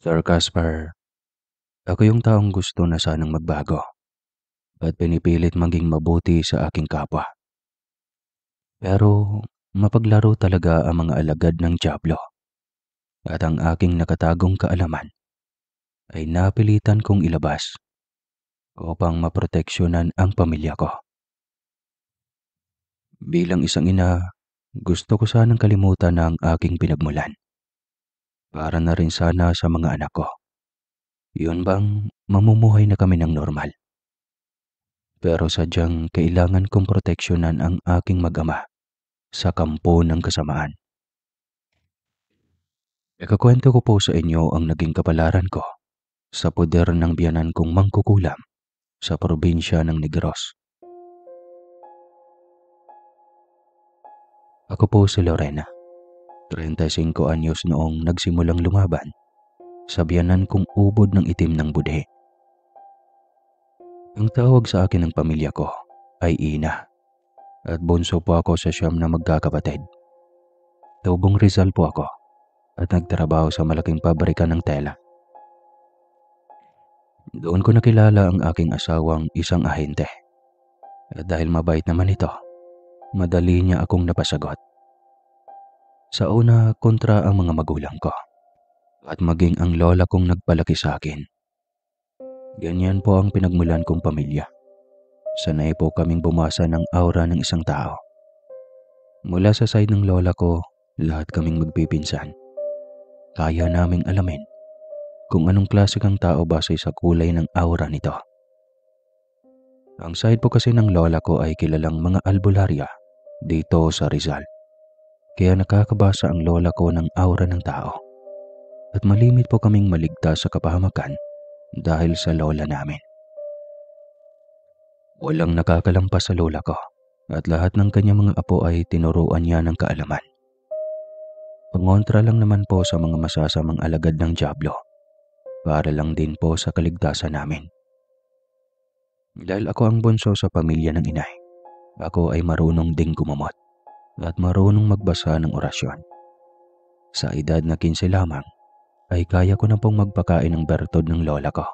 Sir Casper, ako yung taong gusto na sanang magbago at pinipilit maging mabuti sa aking kapwa. Pero mapaglaro talaga ang mga alagad ng Diablo at ang aking nakatagong kaalaman ay napilitan kong ilabas upang maproteksyonan ang pamilya ko. Bilang isang ina, gusto ko sanang kalimutan ang aking pinagmulan para na rin sana sa mga anak ko. Yun bang mamumuhay na kami ng normal? Pero sadyang kailangan kong proteksyonan ang aking mag-ama sa kampo ng kasamaan. Ikakwento ko po sa inyo ang naging kapalaran ko sa poder ng biyanan kong mangkukulam sa probinsya ng Negros. Ako po si Lorena, 35 anyos noong nagsimulang lumaban sa biyanan kong ubod ng itim ng budhe. Ang tawag sa akin ng pamilya ko ay Ina at bunso po ako sa siyam na magkakapatid. Tubong Rizal po ako at nagtrabaho sa malaking pabrika ng tela. Doon ko nakilala ang aking asawang isang ahente. At dahil mabait naman ito, madali niya akong napasagot. Sa una, kontra ang mga magulang ko. At maging ang lola kong nagpalaki sa akin. Ganyan po ang pinagmulan kong pamilya. Sanay po kaming bumasa ng aura ng isang tao. Mula sa side ng lola ko, lahat kaming magpipinsan. Kaya naming alamin kung anong klase kang tao base sa kulay ng aura nito. Ang side po kasi ng lola ko ay kilalang mga albularya dito sa Rizal. Kaya nakakabasa ang lola ko ng aura ng tao. At malimit po kaming maligtas sa kapahamakan dahil sa lola namin. Walang nakakalampas sa lola ko at lahat ng kanyang mga apo ay tinuruan niya ng kaalaman. Pangontra lang naman po sa mga masasamang alagad ng Diablo para lang din po sa kaligtasan namin. Dahil ako ang bunso sa pamilya ng inay, ako ay marunong ding gumamot at marunong magbasa ng orasyon. Sa edad na 15 lamang, ay kaya ko na pong magpakain ng bertod ng lola ko.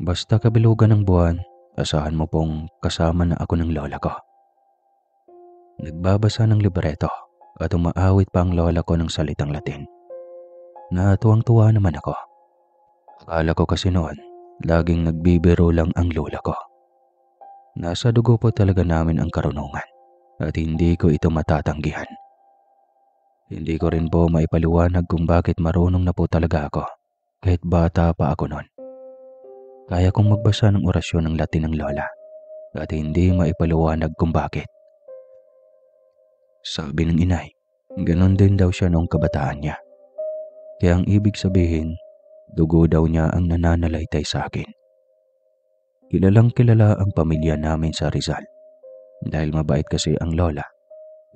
Basta kabilugan ng buwan, asahan mo pong kasama na ako ng lola ko. Nagbabasa ng libreto at umaawit pa ang lola ko ng salitang Latin. Natuwang-tuwa naman ako. Akala ko kasi noon, laging nagbibiro lang ang lola ko. Nasa dugo po talaga namin ang karunungan at hindi ko ito matatanggihan. Hindi ko rin po maipaliwanag kung bakit marunong na po talaga ako kahit bata pa ako noon. Kaya kong magbasa ng orasyon ng Latin ng lola at hindi maipaliwanag kung bakit. Sabi ng inay, ganon din daw siya noong kabataan niya. Kaya ang ibig sabihin, dugo daw niya ang nananalaytay sa akin. Kilalang kilala ang pamilya namin sa Rizal. Dahil mabait kasi ang lola,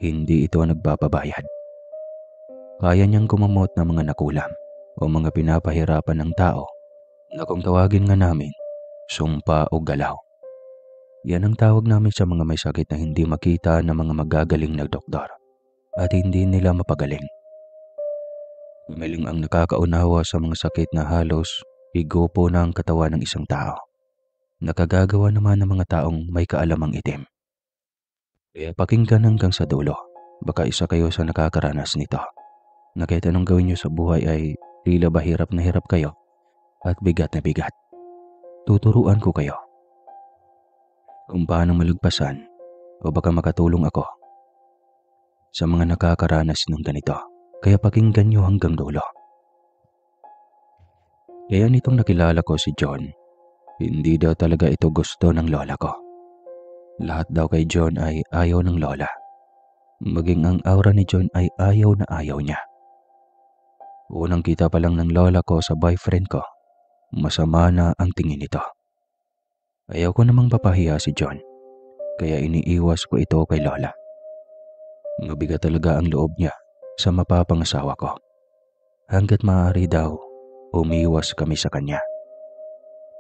hindi ito nagpapabayad. Kaya niyang gumamot ng mga nakulam o mga pinapahirapan ng tao na kung tawagin nga namin, sumpa o galaw. Yan ang tawag namin sa mga may sakit na hindi makita ng mga magagaling na doktor at hindi nila mapagaling. Umiling ang nakakaunawa sa mga sakit na halos higupo na ang katawan ng isang tao. Nakagagawa naman ng mga taong may kaalamang itim. Kaya pakinggan hanggang sa dulo. Baka isa kayo sa nakakaranas nito. Na kahit anong gawin niyo sa buhay ay tila ba hirap na hirap kayo at bigat na bigat. Tuturuan ko kayo kung paano malagpasan o baka makatulong ako sa mga nakakaranas ng ganito. Kaya pakinggan niyo hanggang dulo. Kaya nitong nakilala ko si John, hindi daw talaga ito gusto ng lola ko. Lahat daw kay John ay ayaw ng lola. Maging ang aura ni John ay ayaw na ayaw niya. Unang kita pa lang ng lola ko sa boyfriend ko, masama na ang tingin nito. Ayaw ko namang papahiya si John, kaya iniiwas ko ito kay lola. Mabigat talaga ang loob niya sa mapapangasawa ko. Hanggat maaari daw, umiwas kami sa kanya.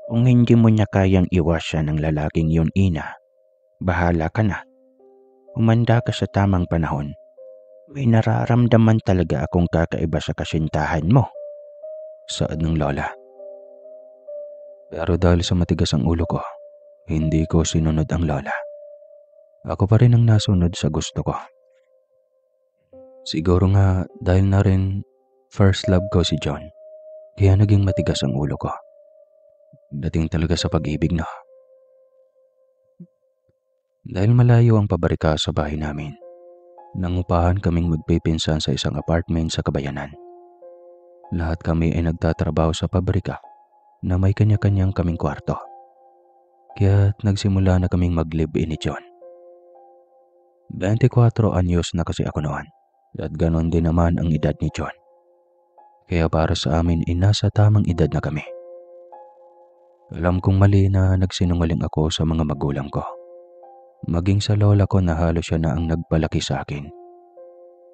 Kung hindi mo niya kayang iwasan ng lalaking yun, Ina, bahala ka na. Umanda ka sa tamang panahon. May nararamdaman talaga akong kakaiba sa kasintahan mo. saad ng lola. Pero dahil sa matigas ang ulo ko, hindi ko sinunod ang lola. Ako pa rin ang nasunod sa gusto ko. Siguro nga dahil na rin first love ko si John, kaya naging matigas ang ulo ko. Dating talaga sa pag-ibig na. Dahil malayo ang pabarika sa bahay namin, nangupahan kaming magpipinsan sa isang apartment sa Kabayanan. Lahat kami ay nagtatrabaho sa pabrika na may kanya-kanyang kaming kwarto. Kaya't nagsimula na kaming mag-live-in ni John. 24 anyos na kasi ako noon at ganon din naman ang edad ni John. Kaya para sa amin ay nasa tamang edad na kami. Alam kong mali na nagsinungaling ako sa mga magulang ko. Maging sa lola ko na halos siya na ang nagpalaki sa akin.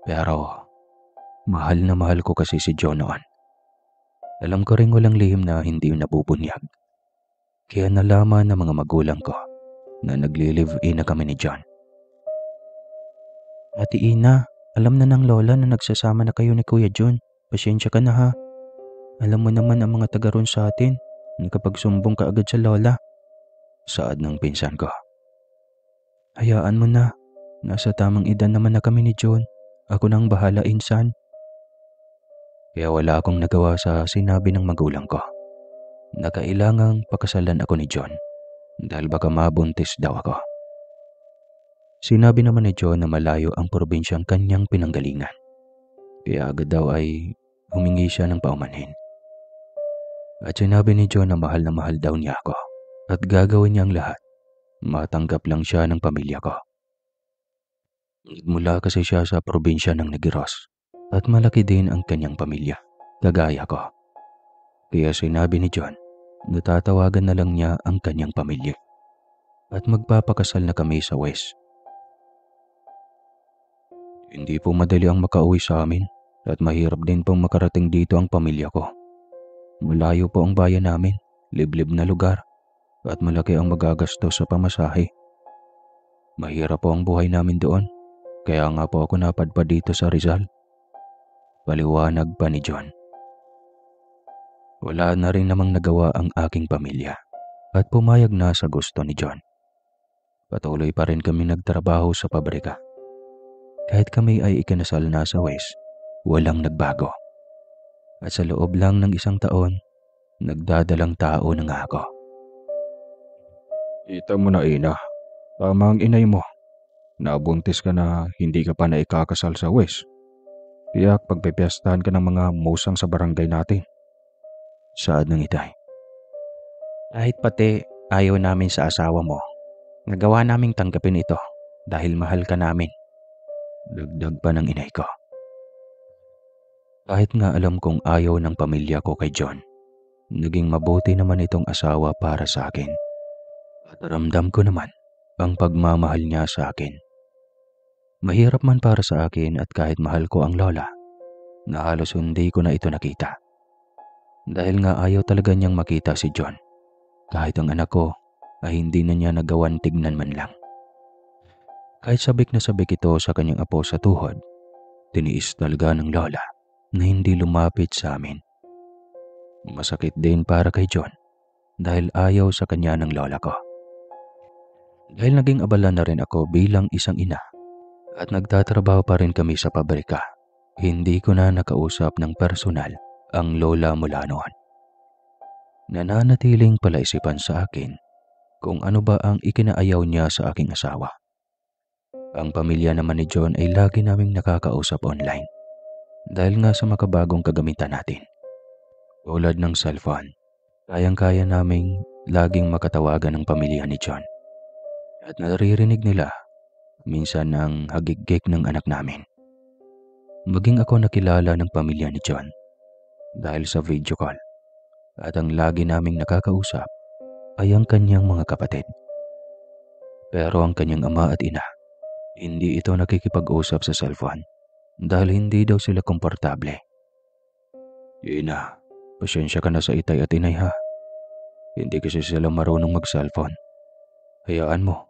Pero mahal na mahal ko kasi si John noon. Alam ko rin walang lihim na hindi nabubunyag. Kaya nalaman ng mga magulang ko na nagli-live-in na kami ni John. Ate Ina, alam na ng lola na nagsasama na kayo ni Kuya John. Pasensya ka na ha. Alam mo naman ang mga taga ron sa atin. Nakapagsumbong ka agad sa lola. Saad ng pinsan ko. Hayaan mo na. Nasa tamang edad naman na kami ni John. Ako nang bahala, insan. Kaya wala akong nagawa sa sinabi ng magulang ko na kailangang pakasalan ako ni John dahil baka mabuntis daw ako. Sinabi naman ni John na malayo ang probinsyang kanyang pinanggalingan. Kaya agad daw ay humingi siya ng paumanhin. At sinabi ni John na mahal daw niya ako at gagawin niya ang lahat. Matanggap lang siya ng pamilya ko. Nagmula kasi siya sa probinsya ng Negros at malaki din ang kanyang pamilya, kagaya ko. Kaya sinabi ni John na tatawagan na lang niya ang kanyang pamilya at magpapakasal na kami sa West. Hindi po madali ang makauwi sa amin at mahirap din pong makarating dito ang pamilya ko. Malayo po ang bayan namin, liblib na lugar at malaki ang magagastos sa pamasahe. Mahirap po ang buhay namin doon, kaya nga po ako napadpad dito sa Rizal. Paliwanag pa ni John. Wala na rin namang nagawa ang aking pamilya at pumayag na sa gusto ni John. Patuloy pa rin kami nagtrabaho sa pabrika. Kahit kami ay ikinasal na sa West, walang nagbago. At sa loob lang ng 1 taon, nagdadalang tao na nga ako. Kita mo na, Ina. Tama ang inay mo. Nabuntis ka na hindi ka pa na ikakasal sa West. Kaya pagpipiyastahan ka ng mga musang sa barangay natin. Saad ng itay. Kahit pati ayaw namin sa asawa mo, nagawa naming tanggapin ito dahil mahal ka namin. Dagdag pa ng inay ko. Kahit nga alam kong ayaw ng pamilya ko kay John, naging mabuti naman itong asawa para sa akin. At ramdam ko naman ang pagmamahal niya sa akin. Mahirap man para sa akin at kahit mahal ko ang lola, na halos hindi ko na ito nakita. Dahil nga ayaw talaga niyang makita si John. Kahit ang anak ko ay hindi na niya nagawan tignan man lang. Kahit sabik na sabik ito sa kanyang apo sa tuhod, tiniis talaga ng lola na hindi lumapit sa amin. Masakit din para kay John dahil ayaw sa kanya ng lola ko. Dahil naging abala na rin ako bilang isang ina at nagtatrabaho pa rin kami sa pabrika, hindi ko na nakausap ng personal ang lola mula noon. Nananatiling palaisipan sa akin kung ano ba ang ikinaayaw niya sa aking asawa. Ang pamilya naman ni John ay lagi naming nakakausap online dahil nga sa makabagong kagamitan natin. Tulad ng cellphone, kayang-kaya naming laging makatawagan ng pamilya ni John. At naririnig nila minsan ang hagigik ng anak namin. Maging ako nakilala ng pamilya ni John dahil sa video call. At ang lagi naming nakakausap ay ang kanyang mga kapatid. Pero ang kanyang ama at ina, hindi ito nakikipag-usap sa cellphone dahil hindi daw sila komportable. Ina, pasensya ka na sa itay at inay ha. Hindi kasi sila marunong mag-cellphone. Hayaan mo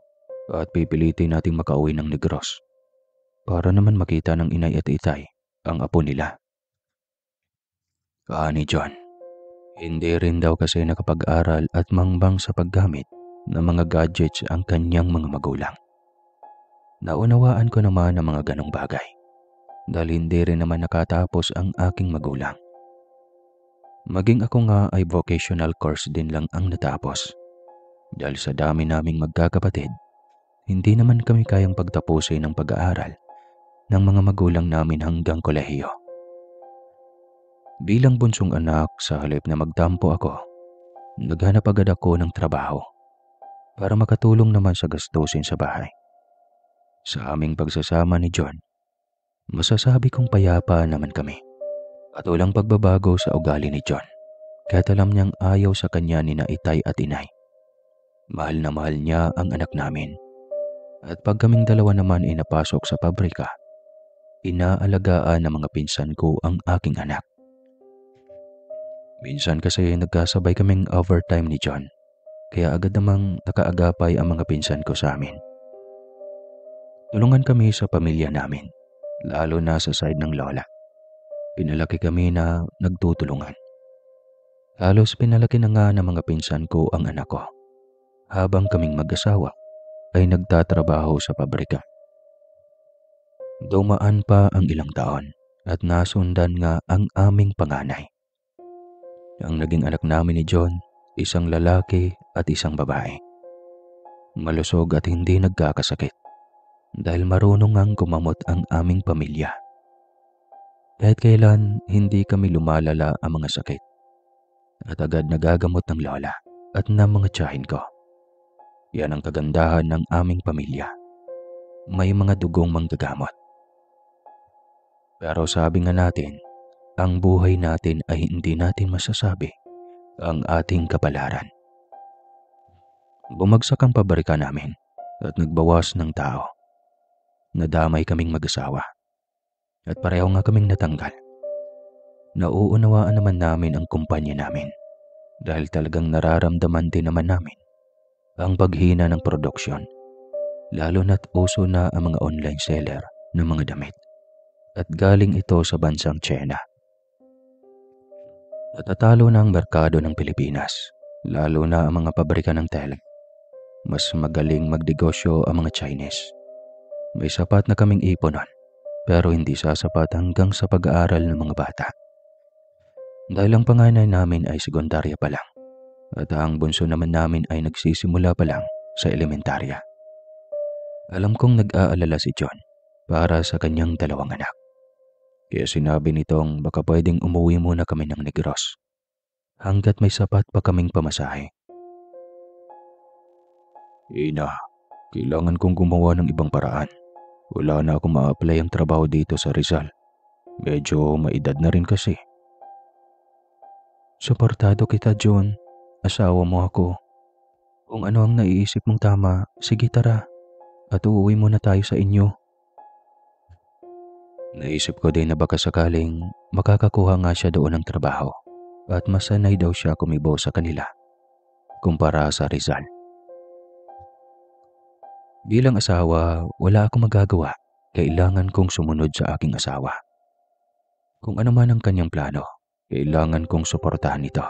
at pipilitin nating makauwi ng Negros para naman makita ng inay at itay ang apo nila. Ni John. Hindi rin daw kasi nakapag-aral at mangbang sa paggamit ng mga gadgets ang kanyang mga magulang. Naunawaan ko naman ang mga ganong bagay dahil hindi rin naman nakatapos ang aking magulang. Maging ako nga ay vocational course din lang ang natapos dahil sa dami naming magkakapatid, hindi naman kami kayang pagtapusin ng pag-aaral ng mga magulang namin hanggang kolehiyo. Bilang bunsong anak, sa halip na magtampo ako, naghanap agad ako ng trabaho para makatulong naman sa gastusin sa bahay. Sa aming pagsasama ni John, masasabi kong payapa naman kami at walang pagbabago sa ugali ni John kahit alam niyang ayaw sa kanya ni na itay at inay. Mahal na mahal niya ang anak namin at pag kaming dalawa naman ay napasok sa pabrika, inaalagaan ng mga pinsan ko ang aking anak. Minsan kasi nagkasabay kaming overtime ni John, kaya agad namang nakaagapay ang mga pinsan ko sa amin. Tulungan kami sa pamilya namin, lalo na sa side ng lola. Pinalaki kami na nagtutulungan. Halos pinalaki na nga ng mga pinsan ko ang anak ko, habang kaming mag-asawa ay nagtatrabaho sa pabrika. Dumaan pa ang ilang taon at nasundan nga ang aming panganay. Ang naging anak namin ni John, isang lalaki at isang babae. Malusog at hindi nagkakasakit dahil marunong ang kumamot ang aming pamilya. Kahit kailan hindi kami lumalala ang mga sakit at agad nagagamot ng lola at ng mga tiyahin ko. Yan ang kagandahan ng aming pamilya. May mga dugong manggagamot. Pero sabi nga natin, ang buhay natin ay hindi natin masasabi ang ating kapalaran. Bumagsak ang pabrika namin at nagbawas ng tao. Nadamay kaming mag-asawa at pareho nga kaming natanggal. Nauunawaan naman namin ang kumpanya namin dahil talagang nararamdaman din naman namin ang paghina ng produksyon, lalo na't uso na ang mga online seller ng mga damit at galing ito sa bansang China. Natatalo na ang merkado ng Pilipinas, lalo na ang mga pabrika ng tela. Mas magaling magnegosyo ang mga Chinese. May sapat na kaming iponan, pero hindi sasapat hanggang sa pag-aaral ng mga bata. Dahil ang panganay namin ay sekundarya pa lang, at ang bunso naman namin ay nagsisimula pa lang sa elementarya. Alam kong nag-aalala si John para sa kanyang dalawang anak. Kaya sinabi nitong baka pwedeng umuwi muna kami ng Negros hanggat may sapat pa kaming pamasahe. Ina, kailangan kong gumawa ng ibang paraan. Wala na akong ma-apply ang trabaho dito sa Rizal. Medyo maedad na rin kasi. Suportado kita, John. Asawa mo ako. Kung ano ang naiisip mong tama, sige tara. At uuwi muna tayo sa inyo. Naisip ko din na baka sakaling makakakuha nga siya doon ng trabaho at masanay daw siya kumibo sa kanila kumpara sa Rizal. Bilang asawa, wala akong magagawa. Kailangan kong sumunod sa aking asawa. Kung ano man ang kanyang plano, kailangan kong suportahan ito.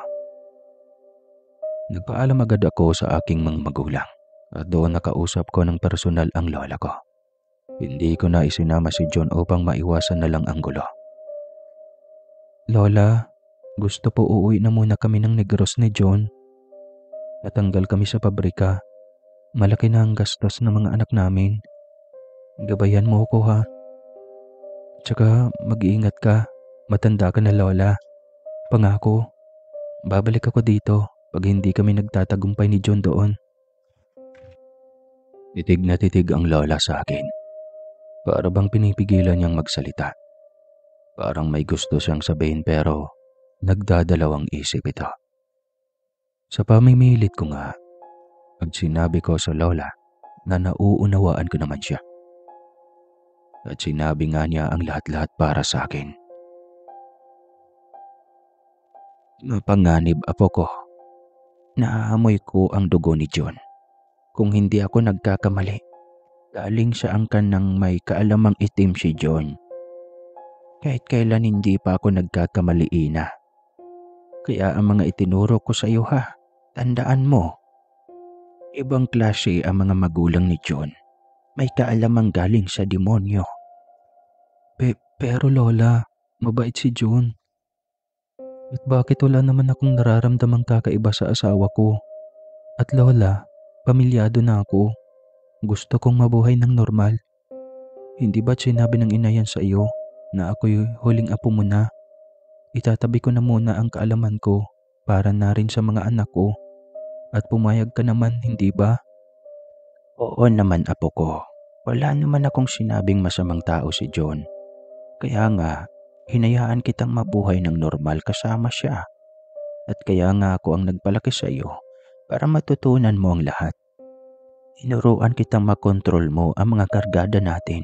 Nagpaalam agad ako sa aking mga magulang at doon nakausap ko ng personal ang lola ko. Hindi ko na isinama si John upang maiwasan na lang ang gulo. Lola, gusto po uuwi na muna kami ng Negros ni John. Natanggal kami sa pabrika. Malaki na ang gastos ng mga anak namin. Gabayan mo ko ha. Tsaka mag-iingat ka. Matanda ka na Lola. Pangako, babalik ako dito pag hindi kami nagtatagumpay ni John doon. Titig na titig ang lola sa akin. Para bang pinipigilan niyang magsalita. Parang may gusto siyang sabihin pero nagdadalawang isip ito. Sa pamimilit ko nga, pag sinabi ko sa lola na nauunawaan ko naman siya. At sinabi nga niya ang lahat-lahat para sa akin. Napanganib apo ko. Naamoy ko ang dugo ni John. Kung hindi ako nagkakamali, galing sa angkan ng may kaalamang itim si John. Kahit kailan hindi pa ako nagkakamali, Ina. Kaya ang mga itinuro ko sa iyo ha, tandaan mo, ibang klase ang mga magulang ni John. May kaalamang galing sa demonyo. Pero Lola, mabait si John. At bakit wala naman akong nararamdamang kakaiba sa asawa ko? At Lola, pamilyado na ako. Gusto kong mabuhay ng normal. Hindi ba't sinabi ng ina yan sa iyo na ako'y huling apo mo na? Itatabi ko na muna ang kaalaman ko para na rin sa mga anak ko. At pumayag ka naman, hindi ba? Oo naman, apo ko. Wala naman akong sinabing masamang tao si John. Kaya nga, hinayaan kitang mabuhay ng normal kasama siya. At kaya nga ako ang nagpalaki sa iyo para matutunan mo ang lahat. Tinuruan kitang makontrol mo ang mga kargada natin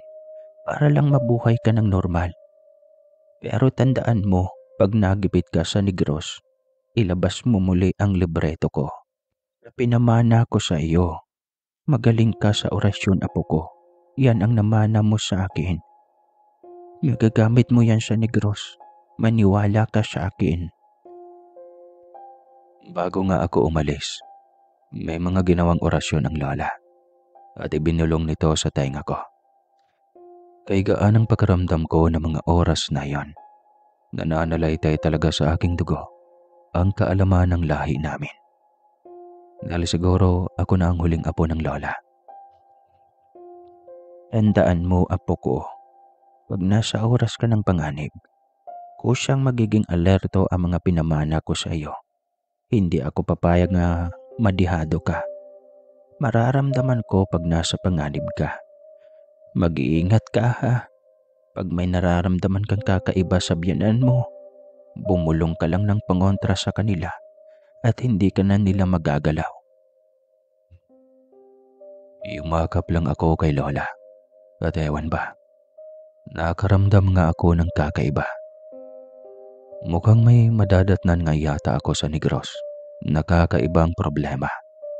para lang mabuhay ka ng normal. Pero tandaan mo, pag nagipit ka sa Negros, ilabas mo muli ang libreto ko. Pinamana ko sa iyo. Magaling ka sa orasyon, apo ko. Yan ang namana mo sa akin. Magagamit mo yan sa Negros. Maniwala ka sa akin. Bago nga ako umalis, may mga ginawang orasyon ang lola at ibinulong nito sa tainga ko. Kay gaan ang pakiramdam ko ng mga oras na yon. Nananalaytay talaga sa aking dugo ang kaalaman ng lahi namin. Dahil siguro ako na ang huling apo ng lola. Tandaan mo, apo ko, pag nasa oras ka ng panganib, kusyang magiging alerto ang mga pinamana ko sa iyo. Hindi ako papayag na madihado ka. Mararamdaman ko pag nasa panganib ka. Mag-iingat ka ha. Pag may nararamdaman kang kakaiba sa biyanan mo, bumulong ka lang ng pangontra sa kanila at hindi ka na nila magagalaw. Yumakap lang ako kay lola at ewan ba, nakaramdam nga ako ng kakaiba. Mukhang may madadatnan nga yata ako sa Negros. Nakakaibang problema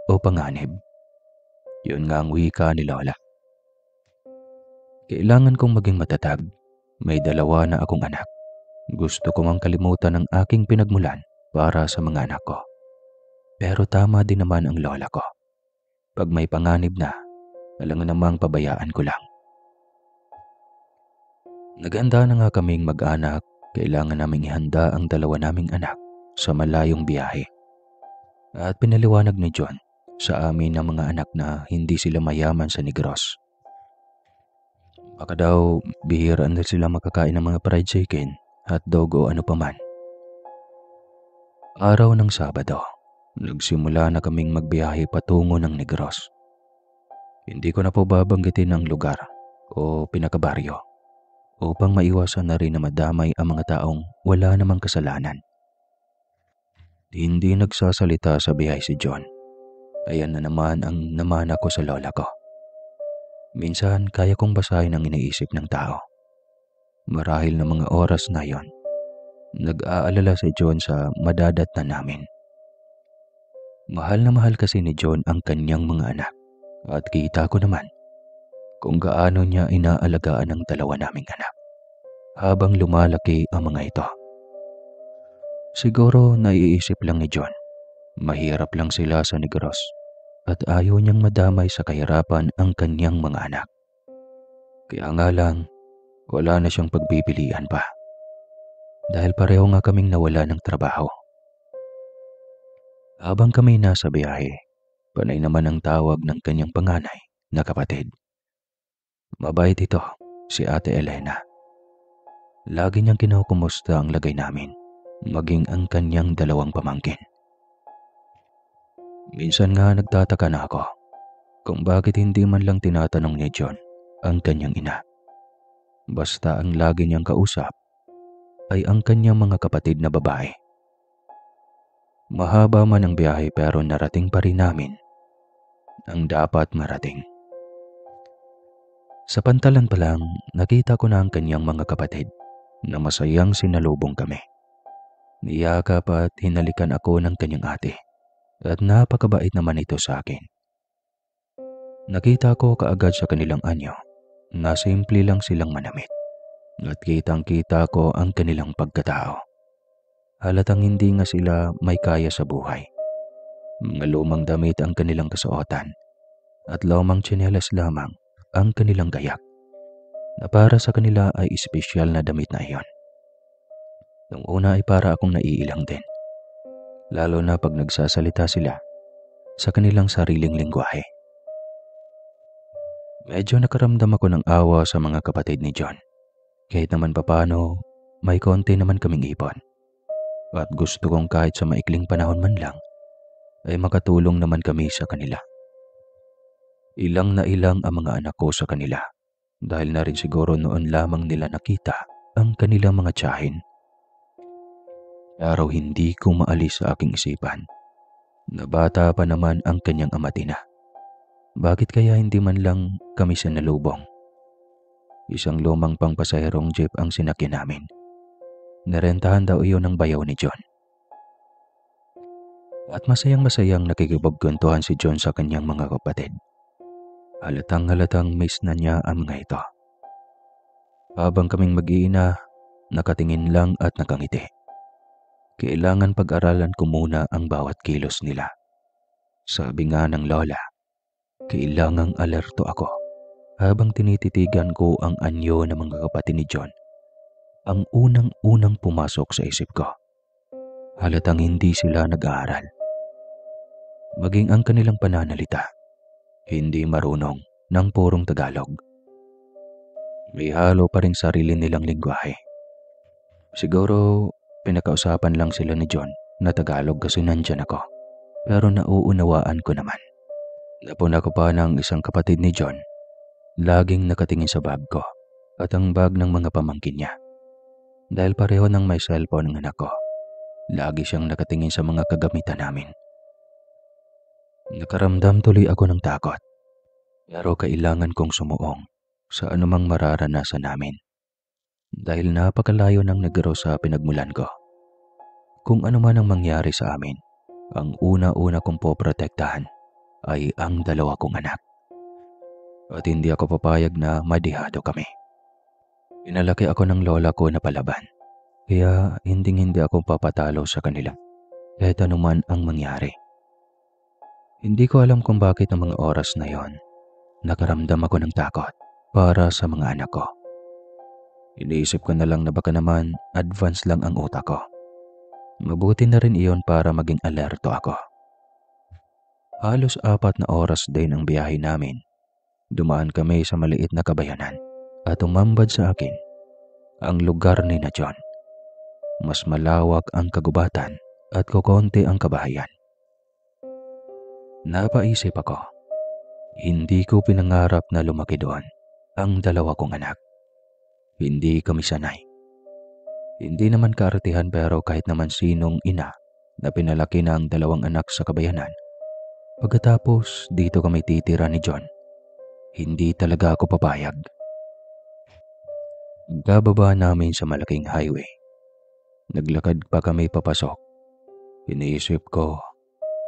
o panganib. Yun nga ang wika ni lola. Kailangan kong maging matatag. May 2 na akong anak. Gusto ko mang kalimutan ang aking pinagmulan para sa mga anak ko. Pero tama din naman ang lola ko. Pag may panganib na, alangan namang pabayaan ko lang. Naghanda na nga kaming mag-anak. Kailangan naming ihanda ang 2 naming anak sa malayong biyahe. At pinaliwanag ni John sa amin ng mga anak na hindi sila mayaman sa Negros. Baka daw bihira na sila makakain ng mga fried chicken, hotdog o ano paman. Araw ng Sabado, nagsimula na kaming magbiyahe patungo ng Negros. Hindi ko na po babanggitin ang lugar o pinakabaryo upang maiwasan na rin na madamay ang mga taong wala namang kasalanan. Hindi nagsasalita sa biyahe si John. Ayan na naman ang namana ko sa lola ko. Minsan kaya kong basahin ang iniisip ng tao. Marahil na mga oras na yon, nag-aalala si John sa madadatnan namin. Mahal na mahal kasi ni John ang kanyang mga anak at kita ko naman kung gaano niya inaalagaan ang 2 naming anak habang lumalaki ang mga ito. Siguro naiisip lang ni John, mahirap lang sila sa Negros at ayaw niyang madamay sa kahirapan ang kanyang mga anak. Kaya nga lang, wala na siyang pagpipilian pa. Dahil pareho nga kaming nawala ng trabaho. Habang kami nasa biyahe, panay naman ang tawag ng kanyang panganay na kapatid. Mabait ito, si Ate Elena. Lagi niyang kinukumusta ang lagay namin, maging ang kanyang 2 pamangkin. Minsan nga nagtataka na ako kung bakit hindi man lang tinatanong ni John ang kanyang ina. Basta ang lagi niyang kausap ay ang kanyang mga kapatid na babae. Mahaba man ang biyahe pero narating pa rin namin ang dapat marating. Sa pantalan pa lang, nakita ko na ang kanyang mga kapatid na masayang sinalubong kami. Niyakap at hinalikan ako ng kanyang ate at napakabait naman ito sa akin. Nakita ko kaagad sa kanilang anyo na simple lang silang manamit at kitang-kita ko ang kanilang pagkatao. Halatang hindi nga sila may kaya sa buhay. Mga lumang damit ang kanilang kasuotan at lumang tsinelas lamang ang kanilang gayak na para sa kanila ay espesyal na damit na iyon. Nung una ay para akong naiilang din, lalo na pag nagsasalita sila sa kanilang sariling lengguwahe. Medyo nakaramdam ako ng awa sa mga kapatid ni John. Kahit naman papano, may konti naman kaming ipon. At gusto kong kahit sa maikling panahon man lang, ay makatulong naman kami sa kanila. Ilang na ilang ang mga anak ko sa kanila dahil na rin siguro noon lamang nila nakita ang kanilang mga tiyahin. Pero hindi ko maalis sa aking isipan na bata pa naman ang kanyang ama't ina. Bakit kaya hindi man lang kami sinalubong? Isang lumang pangpasaherong jeep ang sinakyan namin. Narentahan daw iyon ng bayaw ni John. At masayang-masayang nakikipagkwentuhan si John sa kanyang mga kapatid. Halatang-halatang miss na niya ang mga ito. Habang kaming mag-iina, nakatingin lang at nakangiti. Kailangan pag-aralan ko muna ang bawat kilos nila. Sabi nga ng lola, kailangang alerto ako. Habang tinititigan ko ang anyo ng mga kapatid ni John, ang unang-unang pumasok sa isip ko. Halatang hindi sila nag-aaral. Maging ang kanilang pananalita, hindi marunong ng purong Tagalog. May halo pa rin sarili nilang lengguwahe. Siguro pinakausapan lang sila ni John na Tagalog kasi nandyan ako. Pero nauunawaan ko naman. Napuna ko pa ng isang kapatid ni John. Laging nakatingin sa bag ko at ang bag ng mga pamangkin niya. Dahil pareho ng may cellphone ng anak ko, lagi siyang nakatingin sa mga kagamitan namin. Nakaramdam tuloy ako ng takot. Pero kailangan kong sumuong sa anumang mararanasan namin. Dahil napakalayo ng negro sa pinagmulan ko. Kung ano man ang mangyari sa amin, ang una-una kong poprotektahan ay ang dalawa kong anak. At hindi ako papayag na madihado kami. Pinalaki ako ng lola ko na palaban, kaya hindi ako papatalo sa kanila kahit anuman ang mangyari. Hindi ko alam kung bakit ng mga oras na yon, nakaramdam ako ng takot para sa mga anak ko. Iniisip ko na lang na baka naman advance lang ang utak ko. Mabuti na rin iyon para maging alerto ako. Halos 4 na oras din ang biyahe namin. Dumaan kami sa maliit na kabayanan at umambad sa akin ang lugar ni na John. Mas malawak ang kagubatan at kokonti ang kabahayan. Napaisip ako, hindi ko pinangarap na lumaki doon ang dalawa kong anak. Hindi kami sanay. Hindi naman kaartihan pero kahit naman sinong ina na pinalaki na ang 2 anak sa kabayanan. Pagkatapos dito kami titira ni John. Hindi talaga ako papayag. Bababa namin sa malaking highway. Naglakad pa kami papasok. Iniisip ko,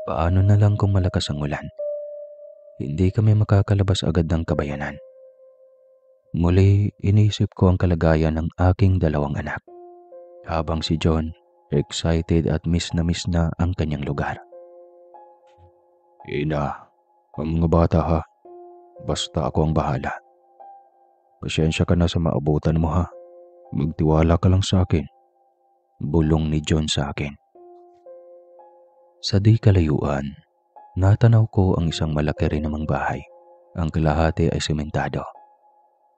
paano na lang kung malakas ang ulan? Hindi kami makakalabas agad ng kabayanan. Muli, iniisip ko ang kalagayan ng aking 2 anak. Habang si John, excited at miss na ang kanyang lugar. Ina, ang mga bata ha. Basta ako ang bahala. Pasensya ka na sa maabutan mo ha. Magtiwala ka lang sa akin. Bulong ni John sa akin. Sa di kalayuan, natanaw ko ang isang malaki rin namang bahay. Ang kalahati ay sementado.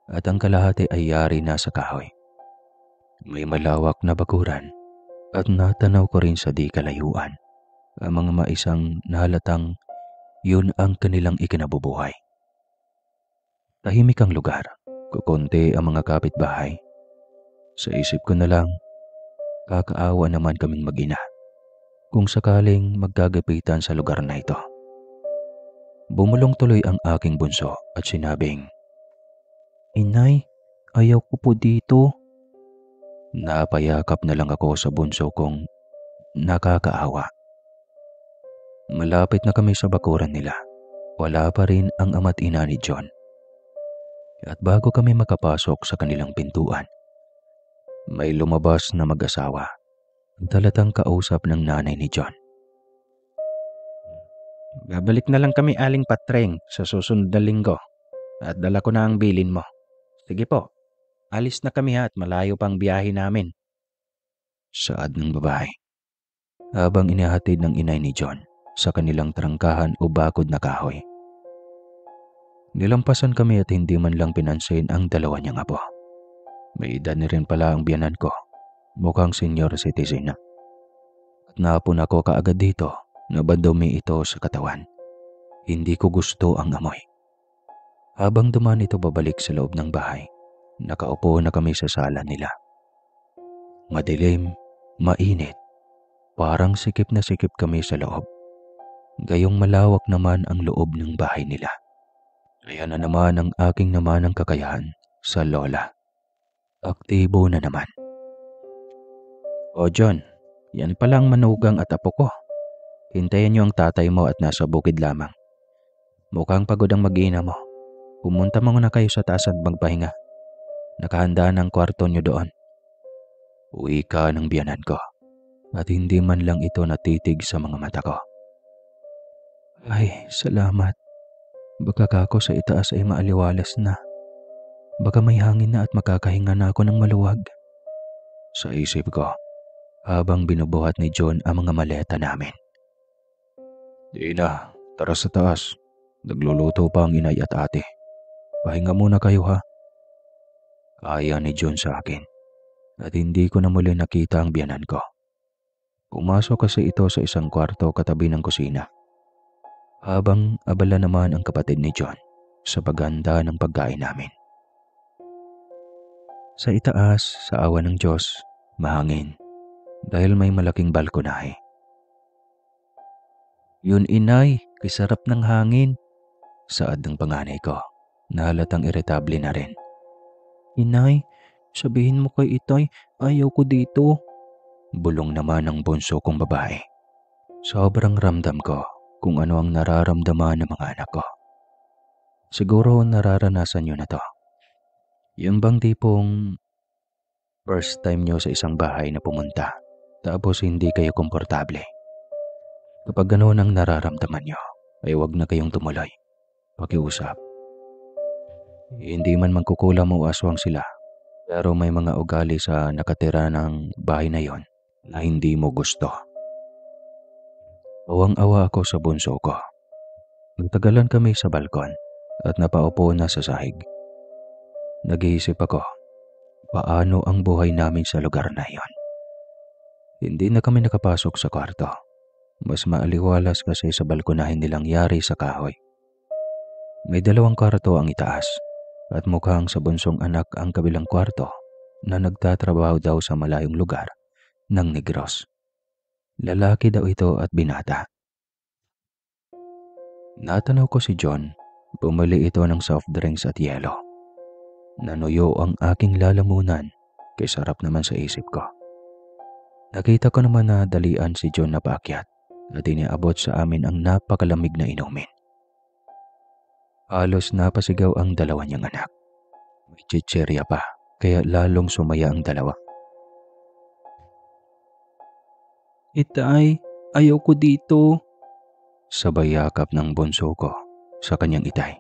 At ang kalahati ay yari na sa kahoy. May malawak na bakuran. At natanaw ko rin sa di kalayuan ang mga maisang nahalatang yun ang kanilang ikinabubuhay. Tahimik ang lugar, kukunti ang mga kapitbahay. Sa isip ko na lang, kakaawa naman kaming mag-ina kung sakaling magkagapitan sa lugar na ito. Bumulong tuloy ang aking bunso at sinabing, Inay, ayaw ko po dito. Napayakap na lang ako sa bunso kong nakakaawa. Malapit na kami sa bakuran nila. Wala pa rin ang ama't ina ni John. At bago kami makapasok sa kanilang pintuan, may lumabas na mag-asawa Talatang kausap ng nanay ni John. Babalik na lang kami Aling Patreng sa susunod na linggo at dala ko na ang bilin mo. Sige po, alis na kami ha at malayo pang biyahe namin. Saad ng babae. Habang inihatid ng inay ni John sa kanilang trangkahan o bakod na kahoy. Nilampasan kami at hindi man lang pinansin ang dalawa niyang apo. May edad na rin pala ang biyanan ko. Mukhang senior citizen na. At naapon ako kaagad dito na badumi ito sa katawan. Hindi ko gusto ang amoy. Habang dumaan ito babalik sa loob ng bahay, nakaupo na kami sa sala nila. Madilim, mainit, parang sikip na sikip kami sa loob. Gayong malawak naman ang loob ng bahay nila. Kaya na naman ang aking namanang kakayahan sa lola. Aktibo na naman. O John, yan pala ang manugang at apo ko. Hintayin niyo ang tatay mo at nasa bukid lamang. Mukhang pagod ang mag-ina mo. Pumunta muna kayo sa taas at magpahinga. Nakahanda ng kwarto niyo doon. Uwi ka ng biyanan ko at hindi man lang ito natitig sa mga mata ko. Ay, salamat. Baka kako sa itaas ay maaliwalas na. Baka may hangin na at makakahinga na ako ng maluwag. Sa isip ko, habang binubuhat ni John ang mga maleta namin. Di na, tara sa taas. Nagluluto pa ang inay at ate. Pahinga muna kayo ha. Kaya ni John sa akin at hindi ko na muli nakita ang biyanan ko. Pumasok kasi ito sa isang kwarto katabi ng kusina. Habang abala naman ang kapatid ni John sa paghanda ng pagkain namin. Sa itaas, sa awa ng Diyos, mahangin dahil may malaking balkonahe. Yun inay, kisarap ng hangin. Saad ng panganay ko na halatang iritable na rin. Inay, sabihin mo kay itay, ayaw ko dito. Bulong naman ng bunso kong babae. Sobrang ramdam ko kung ano ang nararamdaman ng mga anak ko. Siguro nararanasan nyo na to. Yung bang tipong first time nyo sa isang bahay na pumunta tapos hindi kayo komportable. Kapag ganoon ang nararamdaman nyo, ay huwag na kayong tumuloy. Pakiusap. Hindi man magkukulang o aswang sila, pero may mga ugali sa nakatira ng bahay na yon na hindi mo gusto. Awang-awa ako sa bunso ko. Nagtagalan kami sa balkon at napaupo na sa sahig. Nag-iisip ako, paano ang buhay namin sa lugar na iyon? Hindi na kami nakapasok sa kwarto. Mas maaliwalas kasi sa balkonahin nilang yari sa kahoy. May 2 kwarto ang itaas at mukhang sa bunsong anak ang kabilang kwarto na nagtatrabaho daw sa malayong lugar ng Negros. Lalaki daw ito at binata. Natanaw ko si John, bumili ito ng soft drinks at yelo. Nanuyo ang aking lalamunan, kay sarap naman sa isip ko. Nakita ko naman na dalian si John na paakyat at iniabot sa amin ang napakalamig na inumin. Halos napasigaw ang 2 niyang anak. May chichirya pa, kaya lalong sumaya ang 2. Itay, ayaw ko dito. Sabay yakap ng bunso ko sa kanyang itay.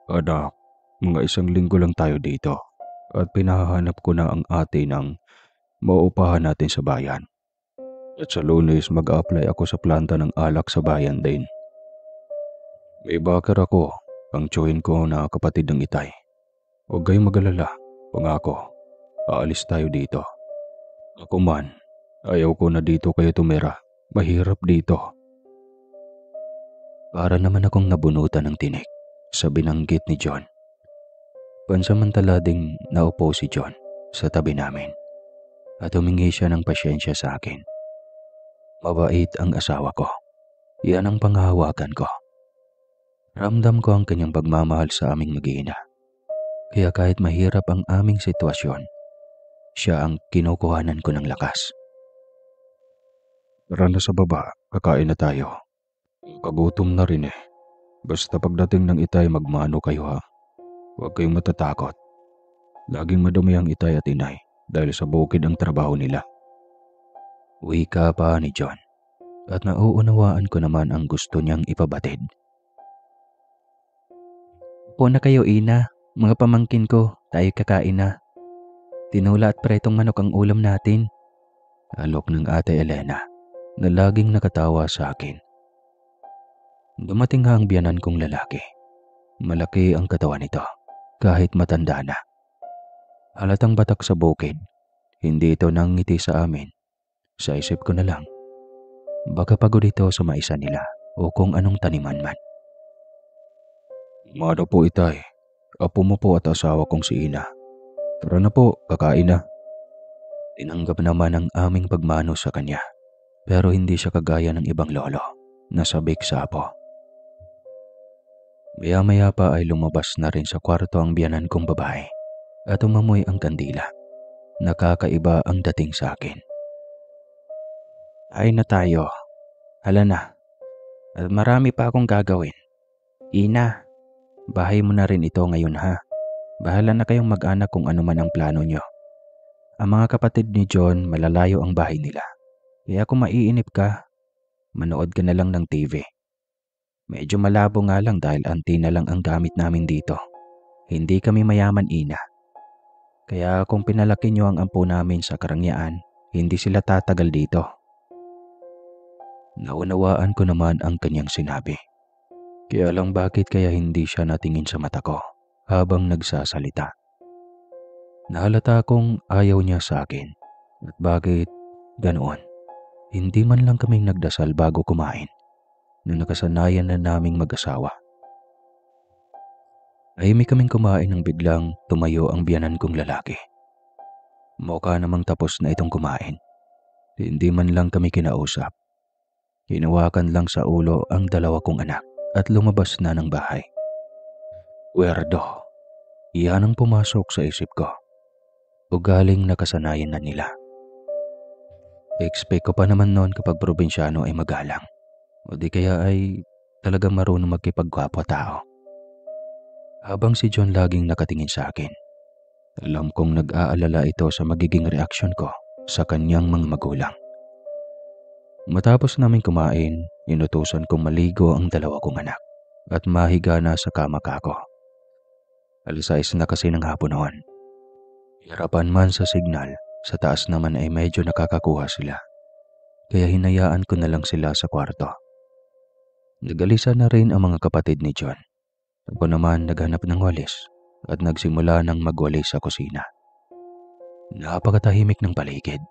Anak, mga 1 linggo lang tayo dito at pinahahanap ko na ang ate ng mauupahan natin sa bayan. At sa Lunes mag-a-apply ako sa planta ng alak sa bayan din. May baker ako, ang tsuhin ko na kapatid ng itay. Huwag kayong mag-alala, pangako, aalis tayo dito. Ako man, ayaw ko na dito kayo tumira, mahirap dito. Para naman akong nabunutan ng tinik sa binanggit ni John. Pansamantala ding naupo si John sa tabi namin at humingi siya ng pasyensya sa akin. Mabait ang asawa ko. Yan ang panghahawakan ko. Ramdam ko ang kanyang pagmamahal sa aming mag-iina. Kaya kahit mahirap ang aming sitwasyon, siya ang kinukuhanan ko ng lakas. Tara na sa baba, kakain na tayo. Kagutom na rin eh. Basta pagdating ng itay magmano kayo ha. Huwag kayong matatakot. Laging madumi ang itay at inay dahil sa bukid ang trabaho nila. Wika pa ni John at nauunawaan ko naman ang gusto niyang ipabatid. "Upo na kayo, Ina. Mga pamangkin ko, tayo kakain na. Tinola at pretong manok ang ulam natin." Alok ng Ate Elena na laging nakatawa sa akin. Dumating nga ang biyanan kong lalaki. Malaki ang katawan nito kahit matanda na. Halatang batak sa bukid. Hindi ito nangiti sa amin. Sa isip ko na lang, baka pagod ito sa maisa nila o kung anong taniman man. Mano po itay, apo mo po at asawa kong si Ina. Tara na po, kakain na. Tinanggap naman ang aming pagmano sa kanya, pero hindi siya kagaya ng ibang lolo na sabik sa apo. Maya-maya pa ay lumabas na rin sa kwarto ang biyanan kong babae at umamoy ang kandila. Nakakaiba ang dating sa akin. "Ay na tayo. Hala na. At marami pa akong gagawin. Ina, bahay mo na rin ito ngayon ha. Bahala na kayong mag-anak kung ano man ang plano nyo. Ang mga kapatid ni John, malalayo ang bahay nila. Kaya kung maiinip ka, manood ka na lang ng TV. Medyo malabo nga lang dahil antina lang ang gamit namin dito. Hindi kami mayaman, Ina. Kaya kung pinalaki nyo ang ampo namin sa karangyaan, hindi sila tatagal dito." Naunawaan ko naman ang kanyang sinabi. Kaya lang bakit kaya hindi siya natingin sa mata ko habang nagsasalita. Nahalata kong ayaw niya sa akin. At bakit ganoon? Hindi man lang kaming nagdasal bago kumain na nakasanayan na naming mag-asawa. Tahimik kaming kumain nang biglang tumayo ang biyanan kong lalaki. Mukha namang tapos na itong kumain. Hindi man lang kami kinausap. Hinawakan lang sa ulo ang dalawa kong anak at lumabas na ng bahay. Werdo. Iyan ang pumasok sa isip ko. Ugaling nakasanayan na nila. Expect ko pa naman noon kapag probinsyano ay magalang. O di kaya ay talagang marunong magkipagkapwa-tao. Habang si John laging nakatingin sa akin, alam kong nag-aalala ito sa magiging reaksyon ko sa kanyang mga magulang. Matapos namin kumain, inutusan kong maligo ang dalawa kong anak at mahiga na sa kama kako. 6:00 na kasi ng hapon noon. Hirapan man sa signal, sa taas naman ay medyo nakakakuha sila. Kaya hinayaan ko na lang sila sa kwarto. Nagalisa na rin ang mga kapatid ni John. Ako naman naghanap ng walis at nagsimula ng magwalis sa kusina. Napakatahimik ng paligid.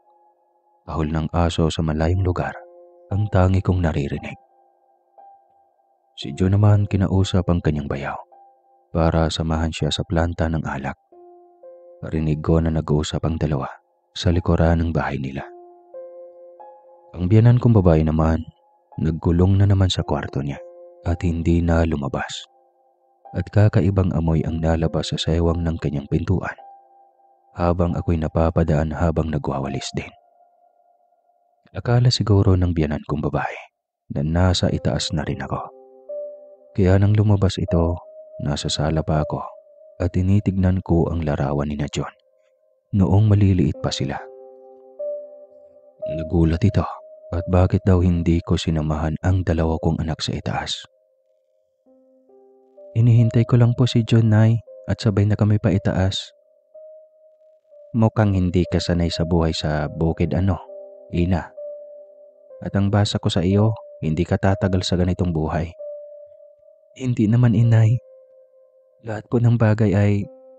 Tahol ng aso sa malayong lugar ang tangi kong naririnig. Si John naman kinausap ang kanyang bayaw para samahan siya sa planta ng alak. Parinig ko na nag-uusap ang dalawa sa likuran ng bahay nila. Ang biyanan kong babae naman, nagkulong na naman sa kwarto niya at hindi na lumabas. At kakaibang amoy ang nalabas sa sewang ng kanyang pintuan habang ako'y napapadaan habang nagwawalis din. Akala siguro ng biyanan kong babae na nasa itaas na rin ako. Kaya nang lumabas ito, nasa sala pa ako at tinitignan ko ang larawan ni na John noong maliliit pa sila. Nagulat ito at bakit daw hindi ko sinamahan ang dalawa kong anak sa itaas. "Inihintay ko lang po si John, Nay, at sabay na kami pa itaas." "Mukhang hindi ka sanay sa buhay sa bukid Ina. At ang basa ko sa iyo, hindi ka tatagal sa ganitong buhay." "Hindi naman, Inay. Lahat po ng bagay ay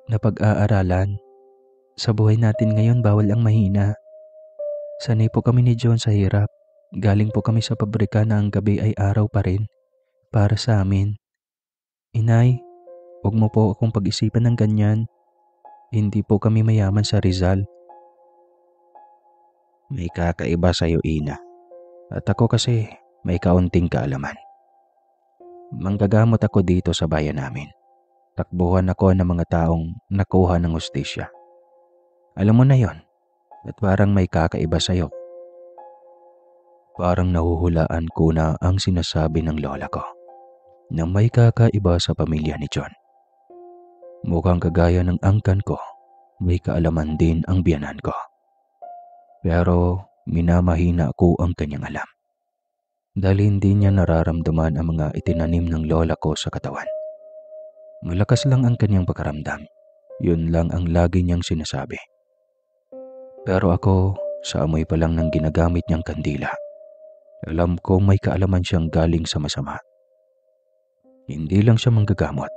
napag-aaralan. Sa buhay natin ngayon bawal ang mahina. Sanay po kami ni John sa hirap. Galing po kami sa pabrika na ang gabi ay araw pa rin para sa amin. Inay, huwag mo po akong pag-isipan ng ganyan. Hindi po kami mayaman sa Rizal." May kakaiba sa iyo, Ina. At ako kasi may kaunting kaalaman. Manggagamot ako dito sa bayan namin. Takbuhan ako ng mga taong nakuha ng hustisya. Alam mo na yon, at parang may kakaiba sa iyo. Parang nahuhulaan ko na ang sinasabi ng lola ko na may kakaiba sa pamilya ni John. Mukhang kagaya ng angkan ko, may kaalaman din ang biyanan ko. Pero minamahina ko ang kanyang alam. Dahil hindi niya nararamdaman ang mga itinanim ng lola ko sa katawan. Malakas lang ang kanyang pakaramdam. Yun lang ang lagi niyang sinasabi. Pero ako, sa amoy pa lang ng ginagamit niyang kandila, alam kong may kaalaman siyang galing sa masama. Hindi lang siya manggagamot.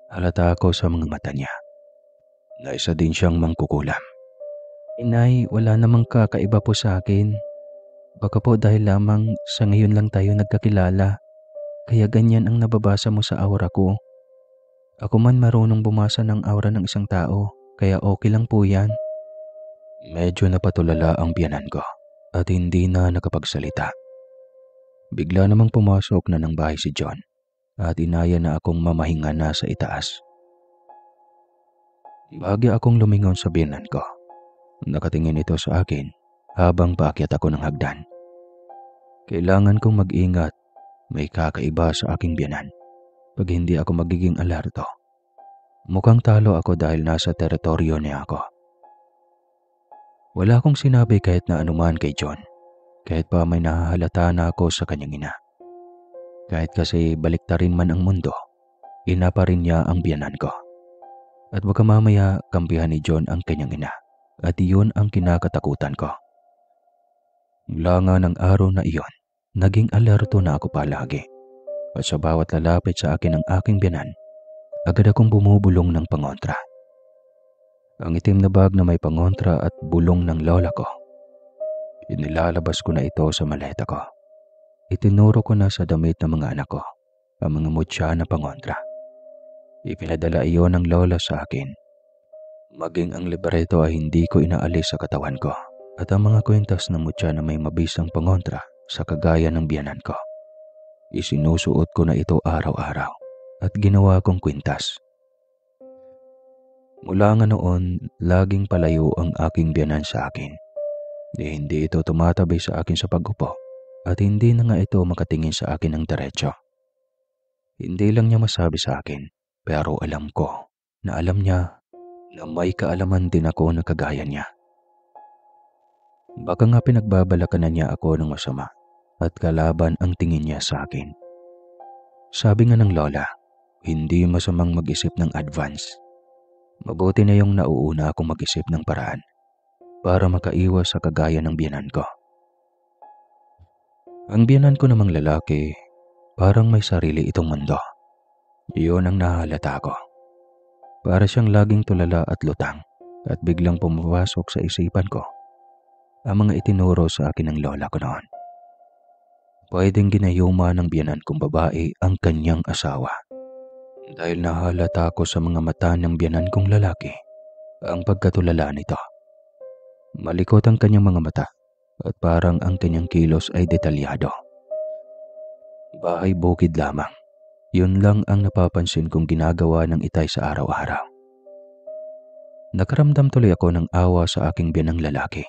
Halata ako sa mga mata niya na isa din siyang mangkukulam. Inay, wala namang kakaiba po sa akin. Baka po dahil lamang sa ngayon lang tayo nagkakilala, kaya ganyan ang nababasa mo sa aura ko. Ako man marunong bumasa ng aura ng isang tao, kaya okay lang po yan. Medyo napatulala ang biyanan ko at hindi na nakapagsalita. Bigla namang pumasok na ng bahay si John at inaya na akong mamahinga na sa itaas. Bahagi akong lumingon sa biyanan ko. Nakatingin ito sa akin habang paakyat ako ng hagdan. Kailangan kong mag-ingat, may kakaiba sa aking biyanan. Pag hindi ako magiging alerto, mukhang talo ako dahil nasa teritoryo niya ako. Wala akong sinabi kahit na anuman kay John, kahit pa may nahahalata na ako sa kanyang ina. Kahit kasi baliktarin man ang mundo, ina pa rin niya ang biyanan ko. At baka mamaya kampihan ni John ang kanyang ina, at iyon ang kinakatakutan ko. Mula nga ng araw na iyon, naging alerto na ako palagi. At sa bawat lalapit sa akin ng aking biyanan, agad akong bumubulong ng pangontra. Ang itim na bag na may pangontra at bulong ng lola ko, inilalabas ko na ito sa maleta ko. Itinuro ko na sa damit ng mga anak ko, ang mga mutya na pangontra. Ipinadala iyon ng lola sa akin. Maging ang libreto ay hindi ko inaalis sa katawan ko, at ang mga kwentas ng mutya na may mabisang pangontra sa kagaya ng biyanan ko. Isinusuot ko na ito araw-araw at ginawa kong kwintas. Mula nga noon, laging palayo ang aking biyanan sa akin. Hindi ito tumatabi sa akin sa pag-upo at hindi na nga ito makatingin sa akin ng diretso. Hindi lang niya masabi sa akin, pero alam ko na alam niya na may kaalaman din ako na kagaya niya. Baka nga pinagbabalakan na niya ako ng masama at kalaban ang tingin niya sa akin. Sabi nga ng lola, hindi masamang mag-isip ng advance. Mabuti na yung nauuna akong mag-isip ng paraan para makaiwas sa kagaya ng biyanan ko. Ang biyanan ko namang lalaki, parang may sarili itong mundo. Iyon ang nahalata ko. Para siyang laging tulala at lutang at biglang pumapasok sa isipan ko ang mga itinuro sa akin ng lola ko noon. Pwedeng ginayuma ng biyanan kong babae ang kanyang asawa. Dahil nahalata ko sa mga mata ng biyanan kong lalaki ang pagkatulala nito. Malikot ang kanyang mga mata at parang ang kanyang kilos ay detalyado. Bahay bukid lamang. Yun lang ang napapansin kong ginagawa ng itay sa araw-araw. Nakaramdam tuloy ako ng awa sa aking biyanang lalaki.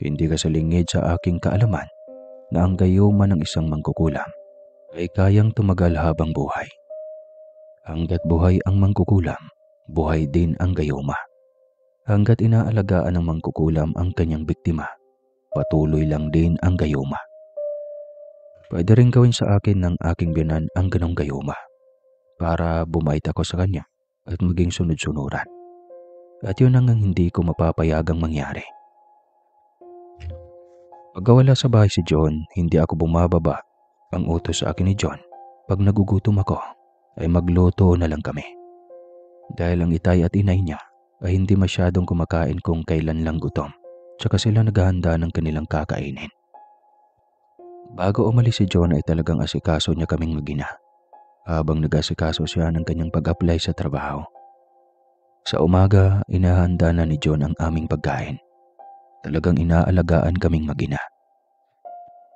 Hindi kasalingid sa aking kaalaman na ang gayuma ng isang mangkukulam ay kayang tumagal habang buhay. Hanggat buhay ang mangkukulam, buhay din ang gayuma. Hanggat inaalagaan ng mangkukulam ang kanyang biktima, patuloy lang din ang gayuma. Pwede rin gawin sa akin ng aking biyanan ang ganong gayuma para bumait ako sa kanya at maging sunod-sunuran. At yun ang hindi ko mapapayagang mangyari. Pagkawala sa bahay si John, hindi ako bumababa. Ang utos sa akin ni John, pag nagugutom ako, ay magluto na lang kami. Dahil ang itay at inay niya ay hindi masyadong kumakain kung kailan lang gutom, tsaka sila naghahanda ng kanilang kakainin. Bago umalis si John ay talagang asikaso niya kaming mag-ina, habang nag-asikaso siya ng kanyang pag-apply sa trabaho. Sa umaga, inahanda na ni John ang aming pagkain. Talagang inaalagaan kaming mag-ina.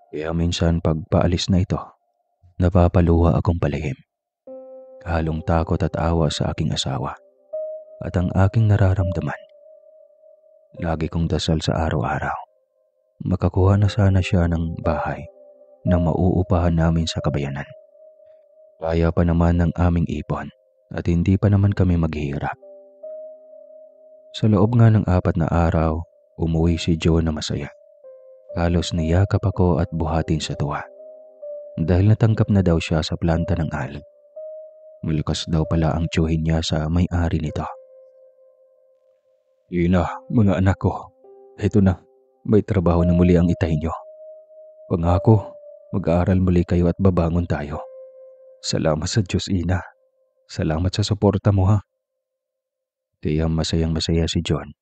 Kaya minsan pag paalis na ito, napapaluha akong palihim. Halong takot at awa sa aking asawa at ang aking nararamdaman. Lagi kong dasal sa araw-araw. Makakuha na sana siya ng bahay na mauupahan namin sa kabayanan. Kaya pa naman ng aming ipon at hindi pa naman kami maghihirap. Sa loob nga ng 4 na araw, umuwi si Joe na masaya. Halos niyakap ako at buhatin sa tuwa dahil natanggap na daw siya sa planta ng alak. Malakas daw pala ang tiyuhin niya sa may-ari nito. Ina, mga anak ko, eto na, may trabaho na muli ang itay niyo. Pangako, mag-aaral muli kayo at babangon tayo. Salamat sa Diyos, Ina. Salamat sa suporta mo, ha. Kaya masayang-masaya si John.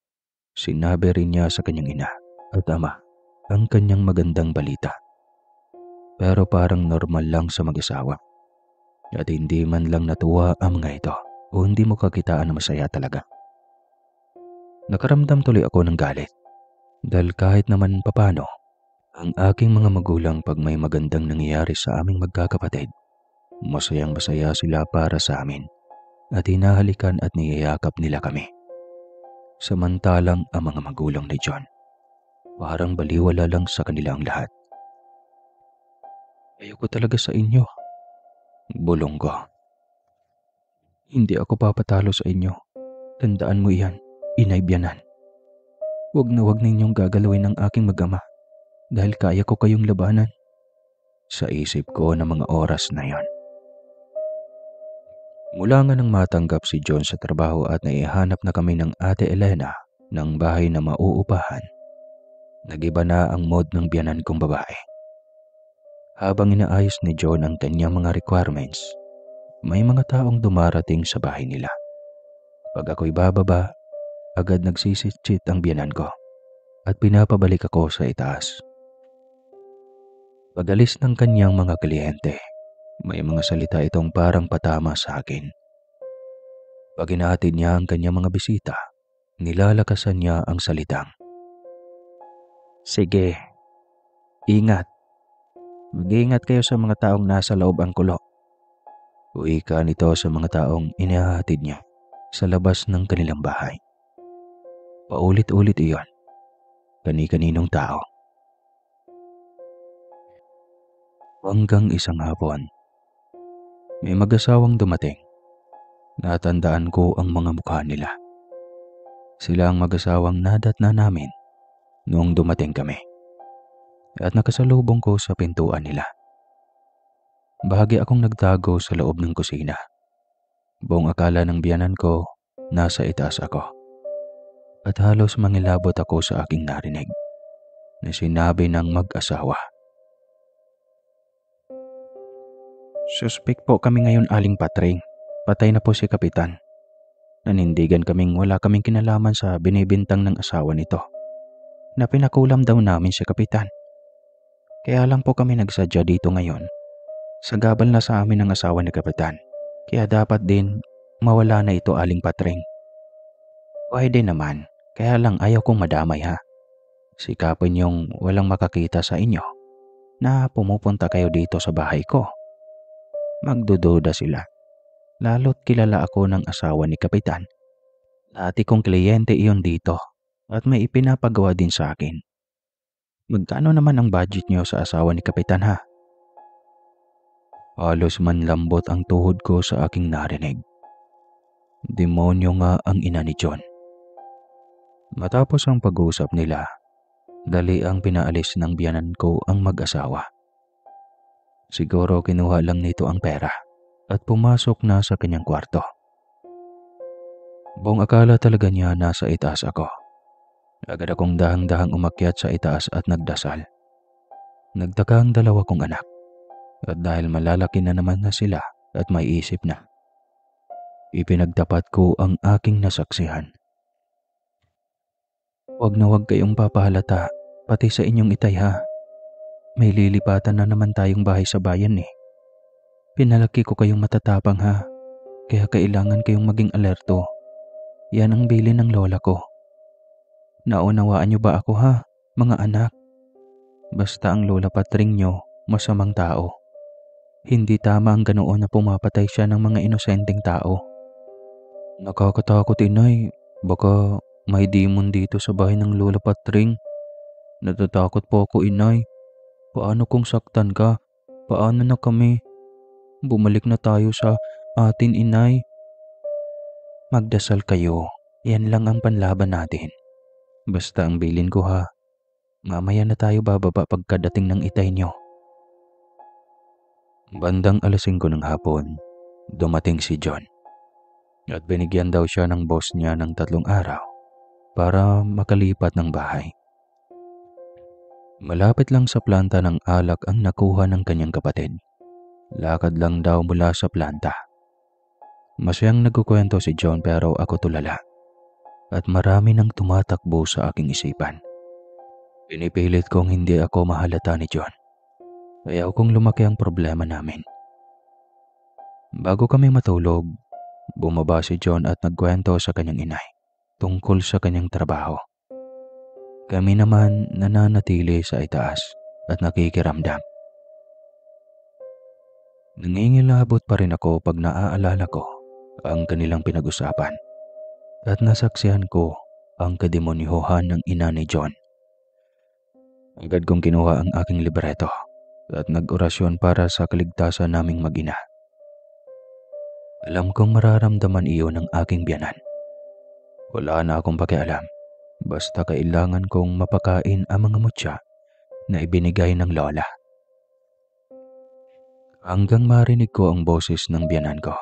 Sinabi rin niya sa kanyang ina at ama ang kanyang magandang balita. Pero parang normal lang sa mag-asawa. At hindi man lang natuwa ang mga ito o hindi mo kakitaan na masaya talaga. Nakaramdam tuloy ako ng galit dahil kahit naman papano, ang aking mga magulang pag may magandang nangyayari sa aming magkakapatid, masayang-masaya sila para sa amin at hinahalikan at niyayakap nila kami. Samantalang ang mga magulang ni John, parang baliwala lang sa kanila ang lahat. Ayoko talaga sa inyo, bulong ko. Hindi ako papatalo sa inyo. Tandaan mo iyan, Inay Biyanan. Huwag na huwag ninyong gagalawin ang aking mag-ama dahil kaya ko kayong labanan. Sa isip ko ng mga oras na yon. Mula nga nang matanggap si John sa trabaho at naihanap na kami ng Ate Elena ng bahay na mauupahan, nagiba na ang mood ng biyanan kong babae. Habang inaayos ni John ang kanyang mga requirements, may mga taong dumarating sa bahay nila. Pag ako'y bababa, agad nagsisitsit ang biyanan ko at pinapabalik ako sa itaas. Pag-alis ng kanyang mga kliyente, may mga salita itong parang patama sa akin. Pag inahatid niya ang kanyang mga bisita, nilalakasan niya ang salitang, "Sige, ingat. Mag-iingat kayo sa mga taong nasa loob ang kulo." Uwi-ka nito sa mga taong inihahatid niya sa labas ng kanilang bahay. Paulit-ulit iyon, kani-kaninong tao. Hanggang isang hapon, may mag-asawang dumating. Natandaan ko ang mga mukha nila. Sila ang mag-asawang nadatna namin noong dumating kami at nakasalubong ko sa pintuan nila. Bahagi akong nagtago sa loob ng kusina. Buong akala ng biyanan ko, nasa itaas ako. At halos mangilabot ako sa aking narinig na sinabi ng mag-asawa. Suspect po kami ngayon, Aling Patring. Patay na po si Kapitan. Nanindigan kaming wala kaming kinalaman sa binibintang ng asawa nito. Na pinakulam daw namin si Kapitan. Kaya lang po kami nagsadya dito ngayon. Sagabal na sa amin ang asawa ni Kapitan. Kaya dapat din mawala na ito, Aling Patring. Pwede naman, kaya lang ayaw kong madamay, ha. Sikapin yung walang makakita sa inyo na pumupunta kayo dito sa bahay ko. Magdududa sila. Lalo't kilala ako ng asawa ni Kapitan. Dati kong kliyente iyon dito at may ipinapagawa din sa akin. Magkano naman ang budget niyo sa asawa ni Kapitan, ha? Halos manlambot ang tuhod ko sa aking narinig. Demonyo nga ang ina ni John. Matapos ang pag-uusap nila, dali ang pinaalis ng biyanan ko ang mag-asawa. Siguro kinuha lang nito ang pera at pumasok na sa kanyang kwarto. Buong akala talaga niya nasa itaas ako. Agad akong dahang-dahang umakyat sa itaas at nagdasal. Nagtaka ang dalawa kong anak. At dahil malalaki na naman na sila at may isip na, ipinagtapat ko ang aking nasaksihan. Huwag na huwag kayong papahalata, pati sa inyong itay, ha. May lilipatan na naman tayong bahay sa bayan, eh. Pinalaki ko kayong matatapang, ha. Kaya kailangan kayong maging alerto. Yan ang bilin ng lola ko. Naunawaan niyo ba ako, ha, mga anak? Basta ang lola Patring nyo, masamang tao. Hindi tama ang ganoon na pumapatay siya ng mga inosenteng tao. Nakakatakot, inay. Baka may demon dito sa bahay ng Lola Patring. Natatakot po ako, inay. Paano kung saktan ka? Paano na kami? Bumalik na tayo sa atin, inay. Magdasal kayo. Yan lang ang panlaban natin. Basta ang bilin ko, ha. Mamaya na tayo bababa pagkadating ng itay niyo. Bandang 5:00 ng hapon, dumating si John at binigyan daw siya ng boss niya ng 3 araw para makalipat ng bahay. Malapit lang sa planta ng alak ang nakuha ng kanyang kapatid. Lakad lang daw mula sa planta. Masayang nagkukwento si John pero ako tulala at marami nang tumatakbo sa aking isipan. Pinipilit kong hindi ako mahalata ni John. Ayaw kong lumaki ang problema namin. Bago kami matulog, bumaba si John at nagkwento sa kanyang inay tungkol sa kanyang trabaho. Kami naman nananatili sa itaas at nakikiramdam. Nangingilabot pa rin ako pag naaalala ko ang kanilang pinag-usapan at nasaksihan ko ang kademonyohan ng ina ni John. Agad kong kinuha ang aking libreto at nag-orasyon para sa kaligtasan naming mag-ina. Alam kong mararamdaman iyon ng aking biyanan. Wala na akong pakialam, basta kailangan kong mapakain ang mga mutya na ibinigay ng lola. Hanggang marinig ko ang boses ng biyanan ko,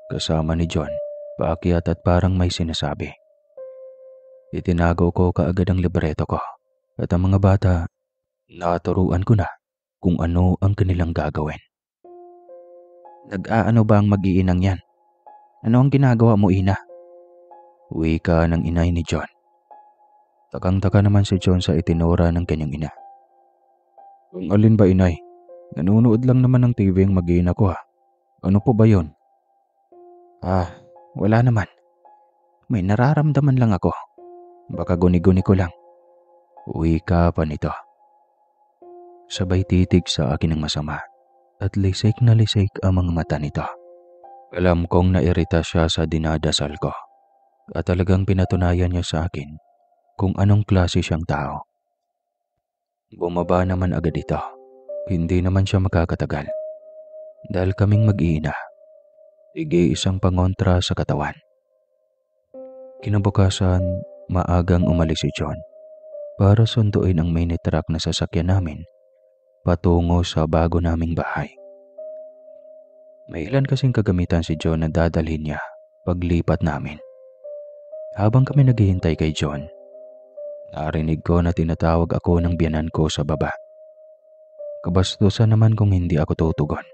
kasama ni John, paakyat at parang may sinasabi. Itinago ko kaagad ang libreto ko at ang mga bata, naturuan ko na kung ano ang kanilang gagawin. Nag-aano ba ang mag-iinang yan? Ano ang ginagawa mo, ina? Wika ng inay ni John. Takang-taka naman si John sa itinura ng kanyang ina. Ang alin ba, inay? Nanunood lang naman ng TV ang mag-iina ko, ha. Ano po ba yon? Wala naman. May nararamdaman lang ako. Baka guni-guni ko lang. Wika pa nito. Sabay titig sa akin ng masama at lisik na lisik ang mga mata nito. Alam kong nairita siya sa dinadasal ko at talagang pinatunayan niya sa akin kung anong klase siyang tao. Bumaba naman agad ito. Hindi naman siya makakatagal dahil kaming mag-iina, tig-iisang pangontra sa katawan. Kinabukasan, maagang umalis si John para sunduin ang mini truck na sasakyan namin patungo sa bago naming bahay. May ilan kasing kagamitan si John na dadalhin niya paglipat namin. Habang kami naghihintay kay John, narinig ko na tinatawag ako ng biyanan ko sa baba. Kabastusan naman kung hindi ako tutugon.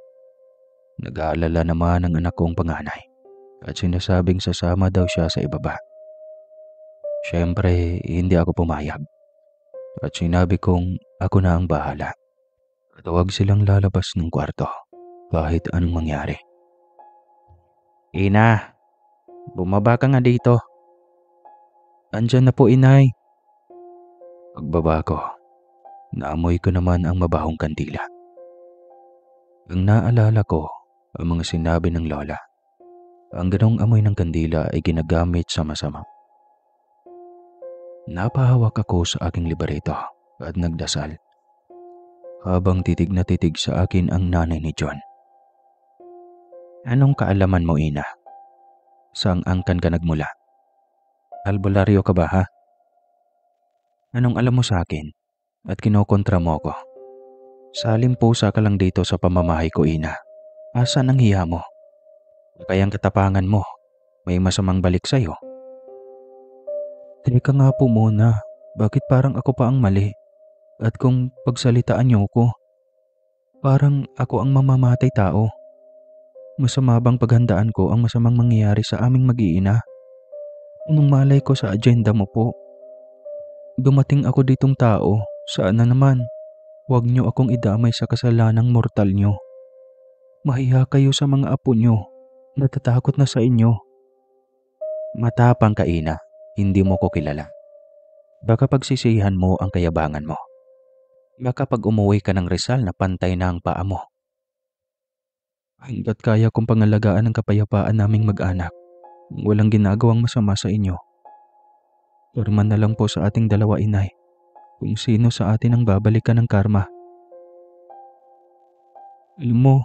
Nag-aalala naman ang anak kong panganay at sinasabing sasama daw siya sa ibaba. Siyempre, hindi ako pumayag at sinabi kong ako na ang bahala at huwag silang lalabas ng kwarto kahit anong mangyari. Ina, bumaba ka nga dito. Andyan na po, inay. Pagbaba ko, naamoy ko naman ang mabahong kandila. Ang naalala ko ang mga sinabi ng lola. Ang ganong amoy ng kandila ay ginagamit sa masama. Napahawak ako sa aking libreto at nagdasal. Habang titig na titig sa akin ang nanay ni John. Anong kaalaman mo, ina? Saang angkan ka nagmula? Albularyo ka ba, ha? Anong alam mo sa akin at kinokontra mo ako? Salim pusa ka lang dito sa pamamahay ko, ina. Asan ang hiya mo? Kaya ang katapangan mo, may masamang balik sa'yo. Teka nga po muna, bakit parang ako pa ang mali? At kung pagsalitaan niyo ko, parang ako ang mamamatay tao. Masama bang paghandaan ko ang masamang mangyayari sa aming mag-iina? Anong malay ko sa agenda mo po? Dumating ako ditong tao, saan na naman? Huwag niyo akong idamay sa kasalanang mortal niyo. Mahiya kayo sa mga apo niyo. Natatakot na sa inyo. Matapang ka, ina. Hindi mo ko kilala. Baka pagsisihan mo ang kayabangan mo. Baka pag umuwi ka ng Rizal na pantay na ang paa mo. Hanggat kaya kong pangalagaan ang kapayapaan naming mag-anak, walang ginagawang masama sa inyo. Forman na lang po sa ating dalawa, inay, kung sino sa atin ang babalikan ng karma. Alam mo,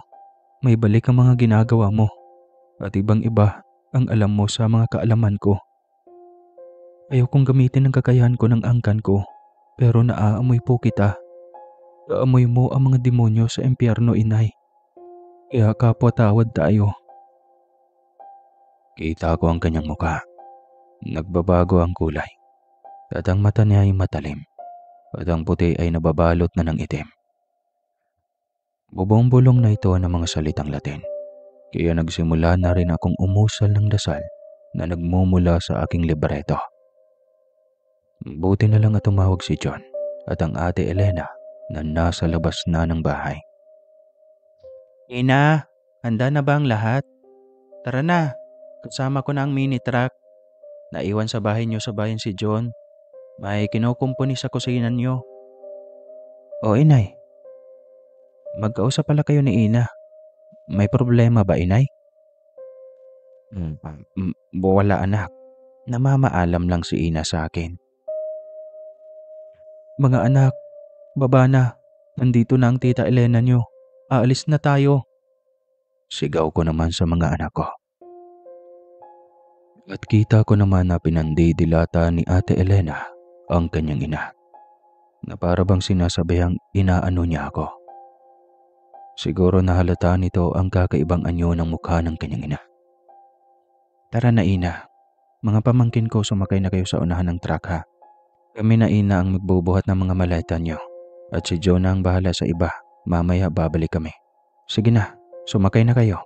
may balik ang mga ginagawa mo at ibang iba ang alam mo sa mga kaalaman ko. Ayaw kong gamitin ang kakayahan ko ng angkan ko, pero naaamoy po kita. Naamoy mo ang mga demonyo sa impyerno, inay. Kaya kapwa-tawad tayo. Kita ko ang kanyang mukha. Nagbabago ang kulay. At ang mata niya ay matalim. At ang puti ay nababalot na ng itim. Bubong-bulong na ito ng mga salitang Latin. Kaya nagsimula na rin akong umusal ng dasal na nagmumula sa aking libreto. Buti na lang at tumawag si John at ang ate Elena na nasa labas na ng bahay. Ina, handa na ba ang lahat? Tara na, kasama ko na ang mini truck. Naiwan sa bahay niyo sa bayan si John. May kinukumpuni sa kusina niyo. O inay, magkausap pala kayo ni Ina. May problema ba, inay? Wala anak. Namamaalam lang si Ina sa akin. Mga anak, baba na. Nandito na ang tita Elena niyo. Aalis na tayo. Sigaw ko naman sa mga anak ko. At kita ko naman na pinandidilata ni ate Elena ang kanyang ina. Na para bang sinasabihang inaano niya ako. Siguro nahalata nito ang kakaibang anyo ng mukha ng kanyang ina. Tara na, Ina. Mga pamangkin ko, sumakay na kayo sa unahan ng truck, ha. Kami na, Ina, ang magbubuhat ng mga maleta niyo. At si John na ang bahala sa iba. Mamaya babalik kami. Sige na, sumakay na kayo.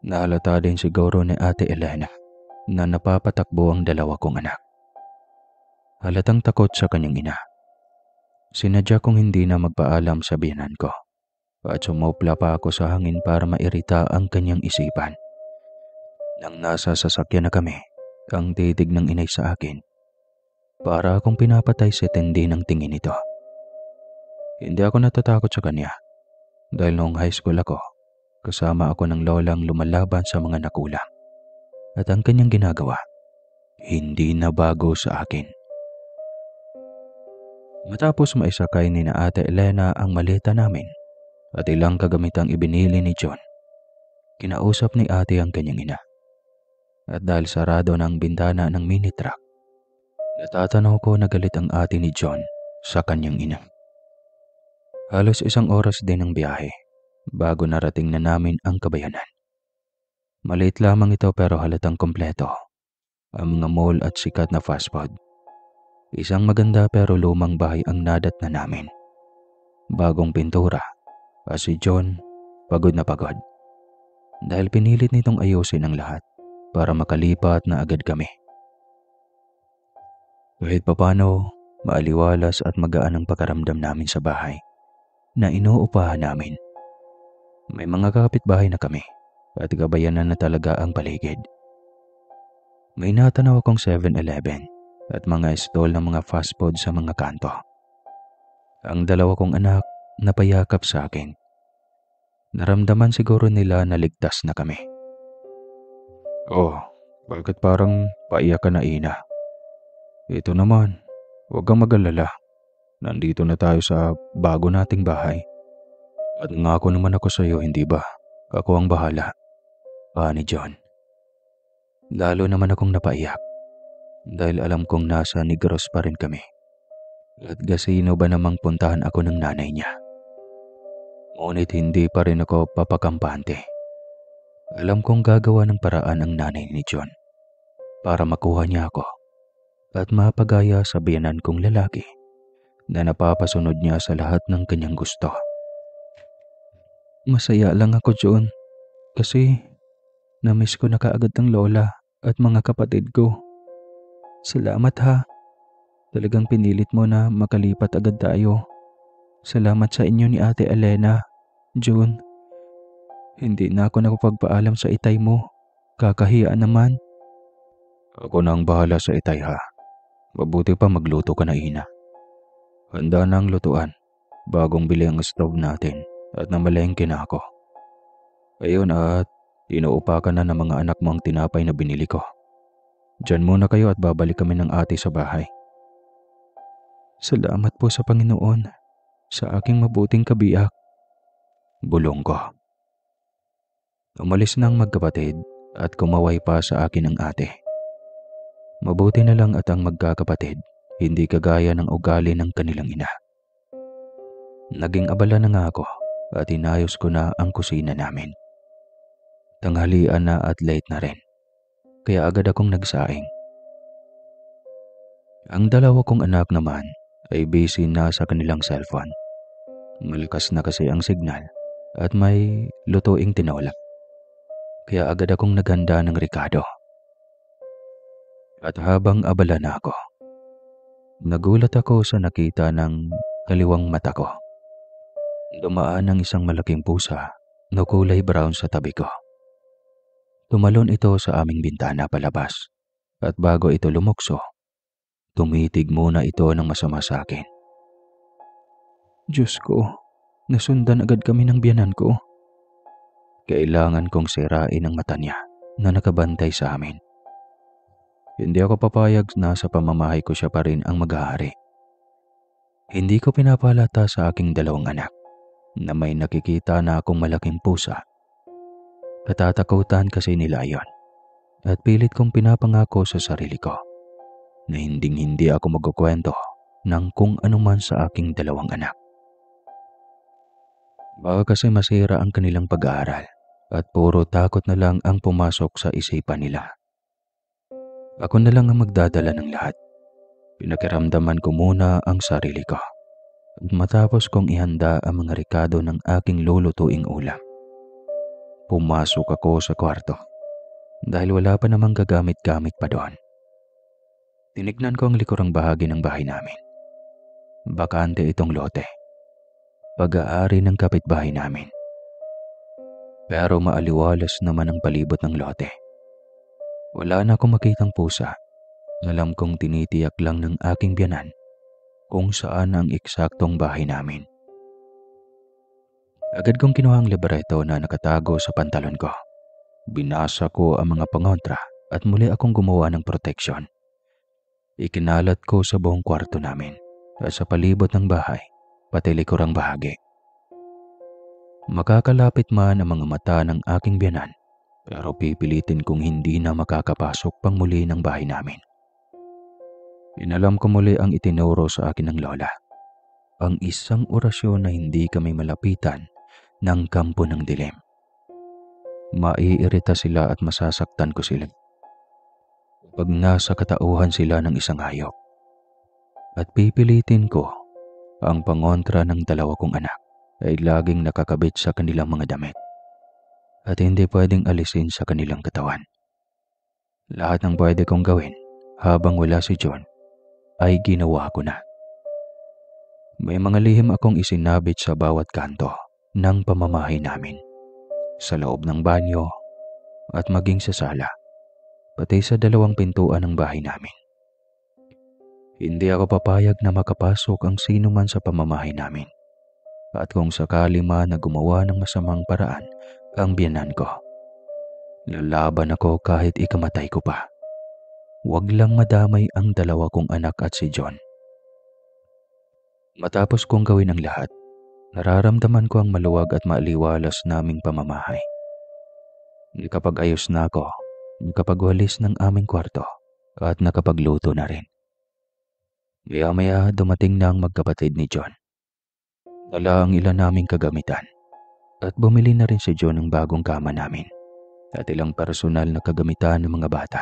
Nahalata din siguro ni ate Elena na napapatakbo ang dalawa kong anak. Halatang takot sa kanyang ina. Sinadya kong hindi na magpaalam sa biyanan ko at sumopla pa ako sa hangin para mairita ang kanyang isipan. Nang nasa sasakyan na kami, ang titig ng inay sa akin, para akong pinapatay sa tindi ng tingin nito. Hindi ako natatakot sa kanya dahil noong high school ako, kasama ako ng lolang lumalaban sa mga nakulang. At ang kanyang ginagawa, hindi na bago sa akin. Matapos maisakay ni na ate Elena ang maleta namin at ilang kagamitang ibinili ni John, kinausap ni ate ang kanyang ina. At dahil sarado na ang bintana ng mini truck, natatanaw ko na galit ang ate ni John sa kanyang ina. Halos 1 oras din ang biyahe bago narating na namin ang kabayanan. Maliit lamang ito pero halatang kompleto. Ang mga mall at sikat na fast food. Isang maganda pero lumang bahay ang nadat na namin. Bagong pintura. At si John, pagod na pagod. Dahil pinilit nitong ayusin ang lahat para makalipat na agad kami. Kahit papano, maaliwalas at magaan ang pakaramdam namin sa bahay na inuupahan namin. May mga kapitbahay na kami at gabayanan na talaga ang paligid. May natanaw akong 7-Eleven at mga stall ng mga fast food sa mga kanto. Ang dalawa kong anak napayakap sa akin. Naramdaman siguro nila na ligtas na kami. Oh, bakit parang paiyak ka na, Ina? Ito naman, huwag kang mag-alala. Nandito na tayo sa bago nating bahay. At ngako naman ako sa iyo, hindi ba? Ako ang bahala. Ni John. Lalo naman akong napaiyak dahil alam kong nasa Negros pa rin kami. At gasino ba namang puntahan ako ng nanay niya. Ngunit hindi pa rin ako papakampante. Alam kong gagawa ng paraan ang nanay ni John para makuha niya ako at mapagaya sa biyanan kong lalaki na napapasunod niya sa lahat ng kanyang gusto. Masaya lang ako, John, kasi namiss ko na kaagad ang lola at mga kapatid ko. Salamat, ha. Talagang pinilit mo na makalipat agad tayo. Salamat sa inyo ni Ate Elena, John. Hindi na ako nakapagpaalam sa itay mo. Kakahiya naman. Ako na ang bahala sa itay, ha. Mabuti pa magluto ka na, Ina. Handa na ang lutuan. Bagong bili ang stove natin at namalengke na ako. Ayun at inuupa ka na ng mga anak mo ang tinapay na binili ko. Diyan muna kayo at babalik kami ng ate sa bahay. Salamat po sa Panginoon sa aking mabuting kabiyak. Bulong ko. Umalis na ang magkapatid at kumaway pa sa akin ang ate. Mabuti na lang at ang magkakapatid hindi kagaya ng ugali ng kanilang ina. Naging abala na nga ako at inayos ko na ang kusina namin. Tanghalian na at late na rin, kaya agad akong nagsaing. Ang dalawa kong anak naman ay busy na sa kanilang cellphone. Malakas na kasi ang signal at may lutuing tinola. Kaya agad akong naghanda ng Ricardo. At habang abala na ako, nagulat ako sa nakita ng kaliwang mata ko. Dumaan ang isang malaking pusa na kulay brown sa tabi ko. Tumalon ito sa aming bintana palabas at bago ito lumukso, tumitig muna ito ng masama sa akin. Diyos ko, nasundan agad kami ng biyanan ko. Kailangan kong sirain ang mata niya na nakabantay sa amin. Hindi ako papayag na sa pamamahay ko siya pa rin ang mag-aari. Hindi ko pinapalata sa aking dalawang anak na may nakikita na akong malaking pusa. Katatakutan kasi nila ayon at pilit kong pinapangako sa sarili ko na hindi ako magkukwento ng kung anuman sa aking dalawang anak. Baka kasi masira ang kanilang pag-aaral at puro takot na lang ang pumasok sa isipan nila. Ako na lang ang magdadala ng lahat. Pinakiramdaman ko muna ang sarili ko at matapos kong ihanda ang mga rekado ng aking lulutuing ulam, pumasok ako sa kwarto dahil wala pa namang gagamit-gamit pa doon. Tinignan ko ang likurang bahagi ng bahay namin. Bakante itong lote, pag-aari ng kapitbahay namin. Pero maaliwalas naman ang palibot ng lote. Wala na akong makitang pusa. Alam kong tinitiyak lang ng aking biyanan kung saan ang eksaktong bahay namin. Agad kong kinuha ang libreto na nakatago sa pantalon ko. Binasa ko ang mga pangontra at muli akong gumawa ng proteksyon. Ikinalat ko sa buong kwarto namin at sa palibot ng bahay, pati likurang bahagi. Makakalapit man ang mga mata ng aking biyanan, pero pipilitin kong hindi na makakapasok pang muli ng bahay namin. Inalam ko muli ang itinuro sa akin ng lola. Ang isang orasyon na hindi kami malapitan ng kampo ng dilim. Maiirita sila at masasaktan ko sila pag nasa katauhan sila ng isang hayop. At pipilitin ko ang pangontra ng dalawa kong anak ay laging nakakabit sa kanilang mga damit at hindi pwedeng alisin sa kanilang katawan. Lahat ng pwede kong gawin habang wala si John ay ginawa ko na. May mga lihim akong isinabit sa bawat kanto ng pamamahay namin, sa loob ng banyo at maging sa sala, pati sa dalawang pintuan ng bahay namin. Hindi ako papayag na makapasok ang sino man sa pamamahay namin. At kung sakali man na gumawa ng masamang paraan ang biyanan ko, lalaban ako kahit ikamatay ko pa. Huwag lang madamay ang dalawa kong anak at si John. Matapos kong gawin ang lahat, nararamdaman ko ang maluwag at maaliwalas naming pamamahay. Nakapag-ayos na ako, nakapagwalis ng aming kwarto at nakapagluto na rin. Maya-maya dumating na ang magkapatid ni John. Dala ang ilan naming kagamitan at bumili na rin si John ng bagong kama namin at ilang personal na kagamitan ng mga bata.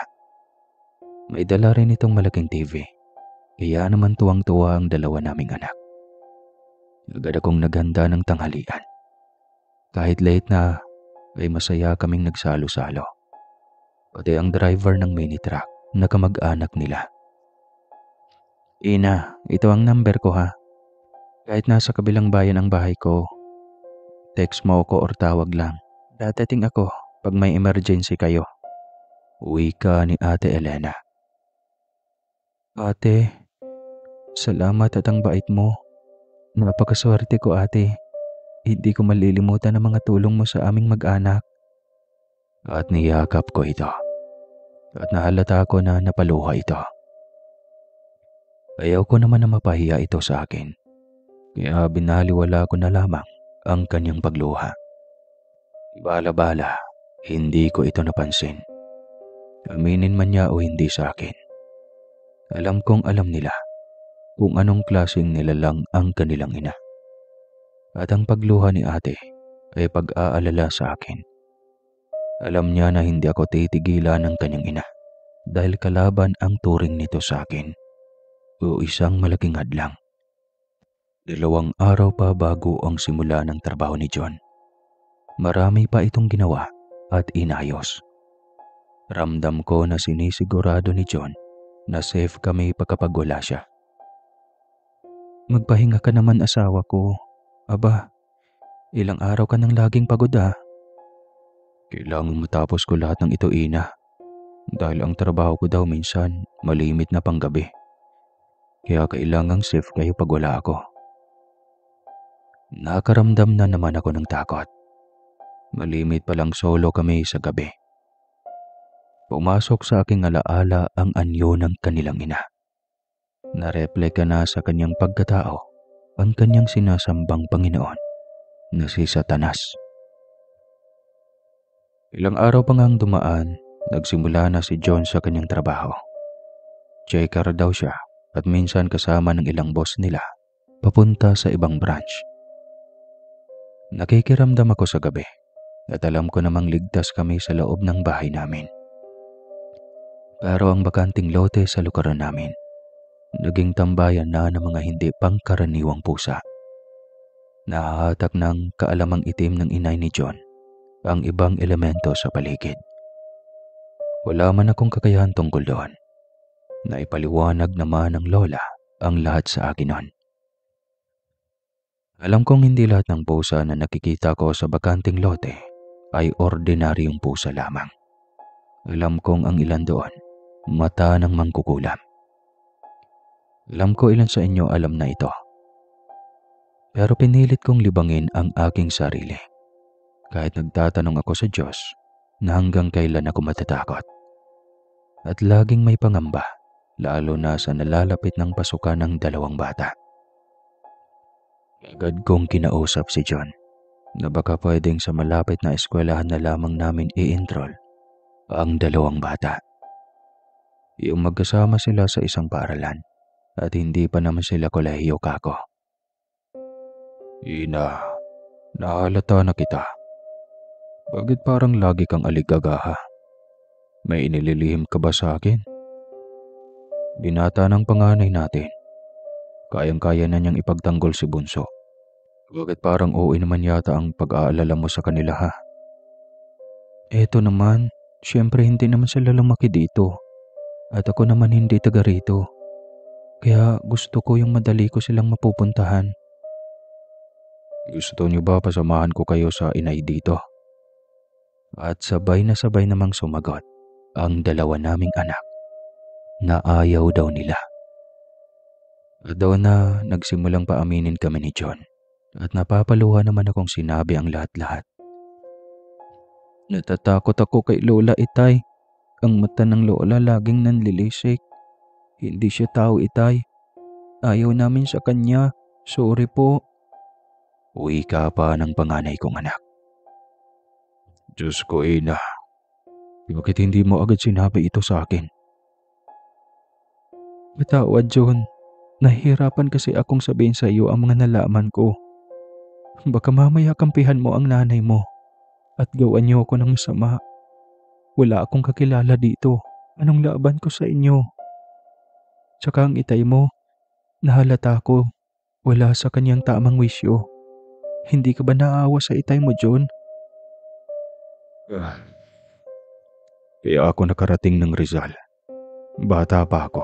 May dala rin itong malaking TV, kaya naman tuwang-tuwa ang dalawa naming anak. Agad akong naghanda ng tanghalian. Kahit late na, ay masaya kaming nagsalo-salo. Pati ang driver ng mini truck na kamag-anak nila. Ina, ito ang number ko ha. Kahit nasa kabilang bayan ang bahay ko, text mo ako or tawag lang. Dadating ako pag may emergency kayo. Wika ni Ate Elena. Ate, salamat at ang bait mo. Napakaswerte ko ate. Hindi ko malilimutan ang mga tulong mo sa aming mag-anak. At niyakap ko ito. At nahalata ko na napaluha ito. Ayaw ko naman na mapahiya ito sa akin. Kaya binaliwala ko na lamang ang kanyang pagluha. Bala-bala, hindi ko ito napansin. Aminin man niya o hindi sa akin. Alam kong alam nila kung anong klaseng nilalang ang kanilang ina. At ang pagluha ni ate ay pag-aalala sa akin. Alam niya na hindi ako titigilan ng kanyang ina dahil kalaban ang turing nito sa akin o isang malaking hadlang. 2 araw pa bago ang simula ng trabaho ni John. Marami pa itong ginawa at inayos. Ramdam ko na sinisigurado ni John na safe kami pagkapag wala siya. Magpahinga ka naman asawa ko. Aba, ilang araw ka nang laging pagod ah. Kailangang matapos ko lahat ng ito ina. Dahil ang trabaho ko daw minsan malimit na panggabi. Kaya kailangang safe kayo pag wala ako. Nakaramdam na naman ako ng takot. Malimit palang solo kami sa gabi. Pumasok sa aking alaala ang anyo ng kanilang ina. Nareplika na sa kanyang pagkatao ang kanyang sinasambang Panginoon na si Satanas. Ilang araw pa ngang dumaan, nagsimula na si John sa kanyang trabaho. Checker daw siya at minsan kasama ng ilang boss nila papunta sa ibang branch. Nakikiramdam ako sa gabi at alam ko namang ligtas kami sa loob ng bahay namin. Pero ang bakanting lote sa lukaran namin, naging tambayan na ng mga hindi pangkaraniwang pusa. Nahahatak ng kaalamang itim ng inay ni John ang ibang elemento sa paligid. Wala man akong kakayahan tungkol doon. Naipaliwanag naman ng lola ang lahat sa akin noon. Alam kong hindi lahat ng pusa na nakikita ko sa bakanting lote ay ordinaryong pusa lamang. Alam kong ang ilan doon, mata ng mangkukulam. Alam ko ilan sa inyo alam na ito. Pero pinilit kong libangin ang aking sarili. Kahit nagtatanong ako sa Diyos na hanggang kailan ako matatakot. At laging may pangamba, lalo na sa nalalapit ng pasukan ng 2 bata. Agad kong kinausap si John na baka pwedeng sa malapit na eskwelahan na lamang namin i-enroll ang 2 bata. Yung magkasama sila sa isang paaralan at hindi pa naman sila kolehiyo kako. Ina, nahalata na kita. Bakit parang lagi kang aligagaha? May inililihim ka ba sa akin? Binata ng panganay natin. Kayang-kaya na niyang ipagtanggol si Bunso. Bakit parang OA naman yata ang pag-aalala mo sa kanila ha? Eto naman, syempre hindi naman sila lumaki dito. At ako naman hindi taga rito. Kaya gusto ko yung madali ko silang mapupuntahan. Gusto niyo ba pasamahan ko kayo sa inay dito? At sabay na sabay namang sumagot ang 2 naming anak na ayaw daw nila. At doon na nagsimulang paaminin kami ni John at napapaluha naman akong sinabi ang lahat-lahat. Natatakot ako kay Lola Itay. Ang mata ng Lola laging nanlilisik. Hindi siya tao Itay. Ayaw namin sa kanya. Sorry po. Uwi ka pa ng panganay kong anak. Diyos ko ina. Bakit hindi mo agad sinabi ito sa akin? Patawad John. Nahihirapan kasi akong sabihin sa iyo ang mga nalaman ko. Baka mamaya kampihan mo ang nanay mo at gawan niyo ako ng masama. Wala akong kakilala dito. Anong laban ko sa inyo? Tsaka ang itay mo, nahalata ko. Wala sa kanyang tamang wisyo. Hindi ka ba naawa sa itay mo, John? Kaya ako nakarating ng Rizal. Bata pa ako.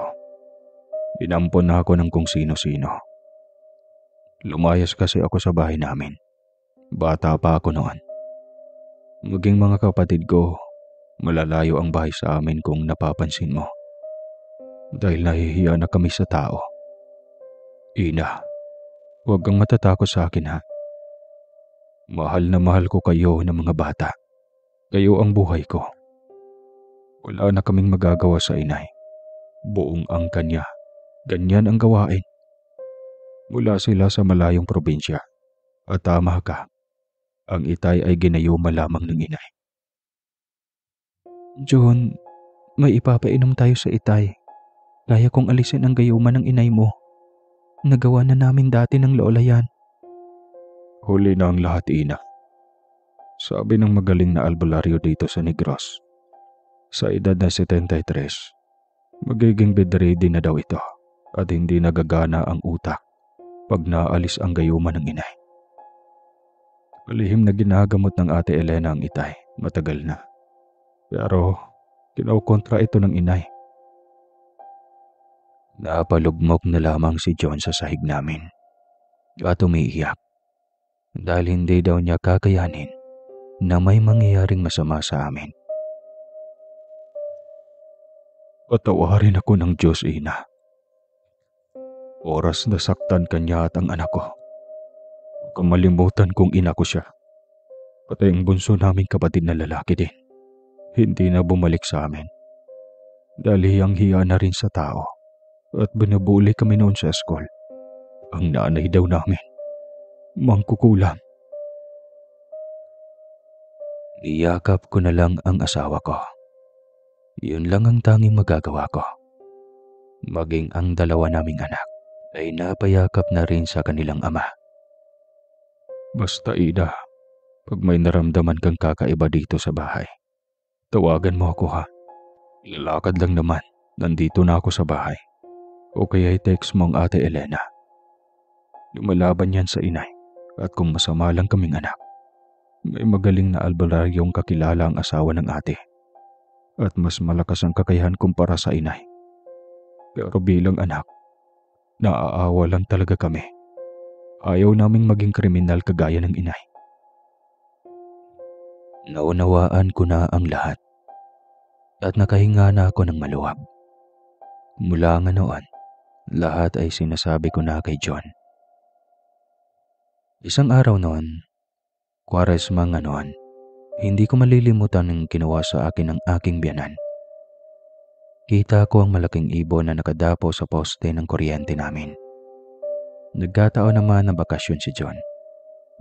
Inampon na ako ng kung sino-sino. Lumayas kasi ako sa bahay namin. Bata pa ako noon. Maging mga kapatid ko, malalayo ang bahay sa amin kung napapansin mo. Dahil nahihiya na kami sa tao. Ina, huwag kang matatakot sa akin ha. Mahal na mahal ko kayo ng mga bata. Kayo ang buhay ko. Wala na kaming magagawa sa inay. Buong ang kanya. Ganyan ang gawain. Mula sila sa malayong probinsya. At tama ka, ang itay ay ginayuma lamang ng inay. John, may ipapainom tayo sa itay. Kaya kong alisin ang gayuma ng inay mo. Nagawa na namin dati ng lola yan. Huli na ang lahat, ina. Sabi ng magaling na albularyo dito sa Negros, sa edad na 73, magiging bedready na daw ito at hindi nagagana ang utak pag naalis ang gayuma ng inay. Palihim na ginagamot ng ate Elena ang itay, matagal na. Pero kinokontra ito ng inay. Napalugmok na lamang si John sa sahig namin at umiiyak dahil hindi daw niya kakayanin na may mangyayaring masama sa amin. Patawarin ako ng Diyos, ina. Oras na saktan kanya at ang anak ko. Huwag kang malimutan kung ina ko siya. Pati ang bunso naming kapatid na lalaki din. Hindi na bumalik sa amin. Dahil hiyang-hiya na rin sa tao at binubuli kami noon sa school. Ang nanay daw namin, mangkukulam. Niyakap ko na lang ang asawa ko. Yun lang ang tanging magagawa ko. Maging ang dalawa naming anak ay napayakap na rin sa kanilang ama. Basta Ida, pag may naramdaman kang kakaiba dito sa bahay, tawagan mo ako ha. Lalakad lang naman, nandito na ako sa bahay. O kaya i-text mo ang ate Elena. Lumalaban yan sa inay at kung masama lang kaming anak, may magaling na albularyong kakilala ang asawa ng ate at mas malakas ang kakayahan kumpara sa inay. Pero bilang anak, naaawa lang talaga kami. Ayaw naming maging kriminal kagaya ng inay. Naunawaan ko na ang lahat at nakahinga na ako ng maluwag. Mula nga noon, lahat ay sinasabi ko na kay John. Isang araw noon, Kwaresma nga noon, hindi ko malilimutan ang ginawa sa akin ng aking biyanan. Kita ko ang malaking ibon na nakadapo sa poste ng kuryente namin. Nagkataon naman na bakasyon si John.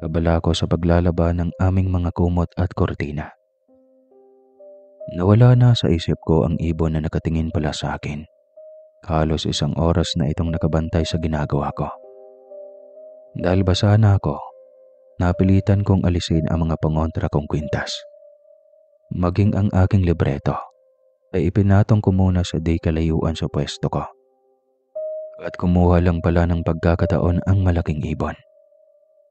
Abala ko sa paglalaba ng aming mga kumot at kortina. Nawala na sa isip ko ang ibon na nakatingin pala sa akin. Halos isang oras na itong nakabantay sa ginagawa ko. Dahil basa na ako, napilitan kong alisin ang mga pangontra kong kwintas. Maging ang aking libreto ay ipinatong ko muna sa di kalayuan sa pwesto ko. At kumuha lang pala ng pagkakataon ang malaking ibon.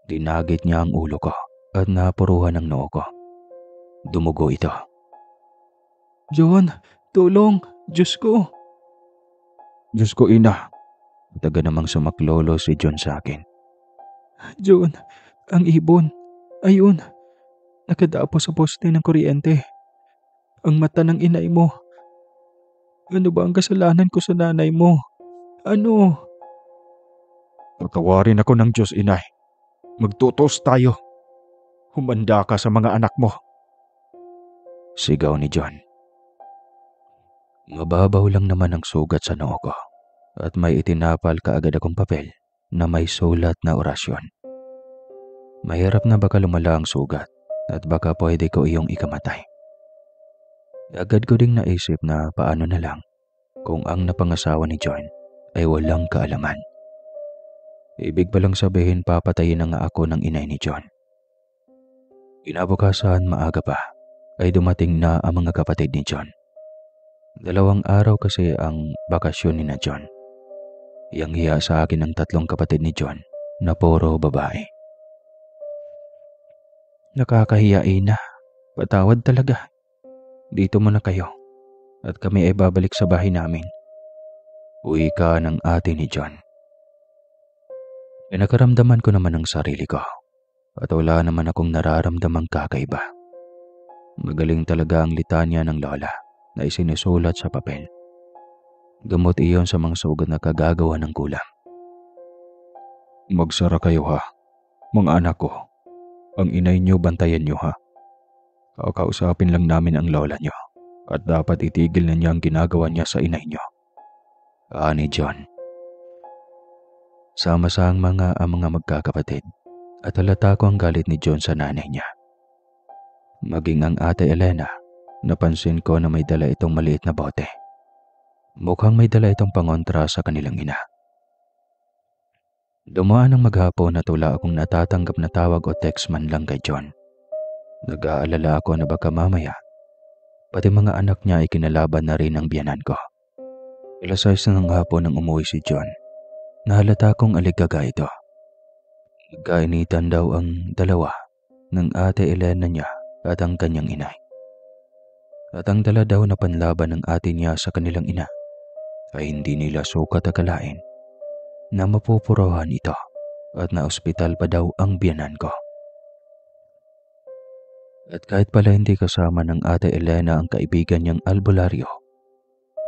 Dinagit niya ang ulo ko at napuruhan ng noo ko. Dumugo ito. John, tulong! Diyos ko! Diyos ko, ina! Taga namang sumaklolo si John sa akin. John, ang ibon. Ayun, nakadapo sa poste ng kuryente. Ang mata ng inay mo. Ano ba ang kasalanan ko sa nanay mo? Ano? Patawarin ako ng Diyos, inay. Magtutos tayo. Humanda ka sa mga anak mo. Sigaw ni John. Mababaw lang naman ang sugat sa noo ko at may itinapal kaagad akong papel na may sulat na orasyon. Mahirap na baka lumala ang sugat at baka pwede ko iyong ikamatay. Agad ko ding naisip na paano na lang kung ang napangasawa ni John ay walang kaalaman. Ibig palang sabihin papatayin na nga ako ng inay ni John. Kinabukasan maaga pa ay dumating na ang mga kapatid ni John. 2 araw kasi ang bakasyon ni na John. Hiyang-hiya sa akin ang 3 kapatid ni John na puro babae. Nakakahiya, ina. Patawad talaga. Dito muna kayo at kami ay babalik sa bahay namin. Uwi ka ng ate ni John. Pinakaramdaman ko naman ang sarili ko at wala naman akong nararamdamang kakaiba. Magaling talaga ang litanya ng lola na isinusulat sa papel. Gamot iyon sa mga sugat na kagagawa ng kulam. Magsara kayo ha, mga anak ko. Ang inay niyo bantayan niyo ha. Kakausapin lang namin ang lola niyo at dapat itigil na niya ang ginagawa niya sa inay niyo. Ani John. Sama-sama ang mga magkakapatid at halata ko ang galit ni John sa nanay niya. Maging ang ate Elena, napansin ko na may dala itong maliit na bote. Mukhang may dala itong pangontra sa kanilang ina. Dumaan ang maghapon at wala akong natatanggap na tawag o text man lang kay John. Nag-aalala ako na baka mamaya, pati mga anak niya ay kinalaban na rin ang biyanan ko. 6:00 na ng hapon nang umuwi si John. Nahalata kong aligaga ito. Nagkainitan daw ang dalawa ng ate Elena niya at ang kanyang inay. At ang dala daw na panlaban ng ate niya sa kanilang ina ay hindi nila sukat akalain na mapupuruhan ito at na ospital pa daw ang biyanan ko. At kahit pala hindi kasama ng ate Elena ang kaibigan niyang albularyo,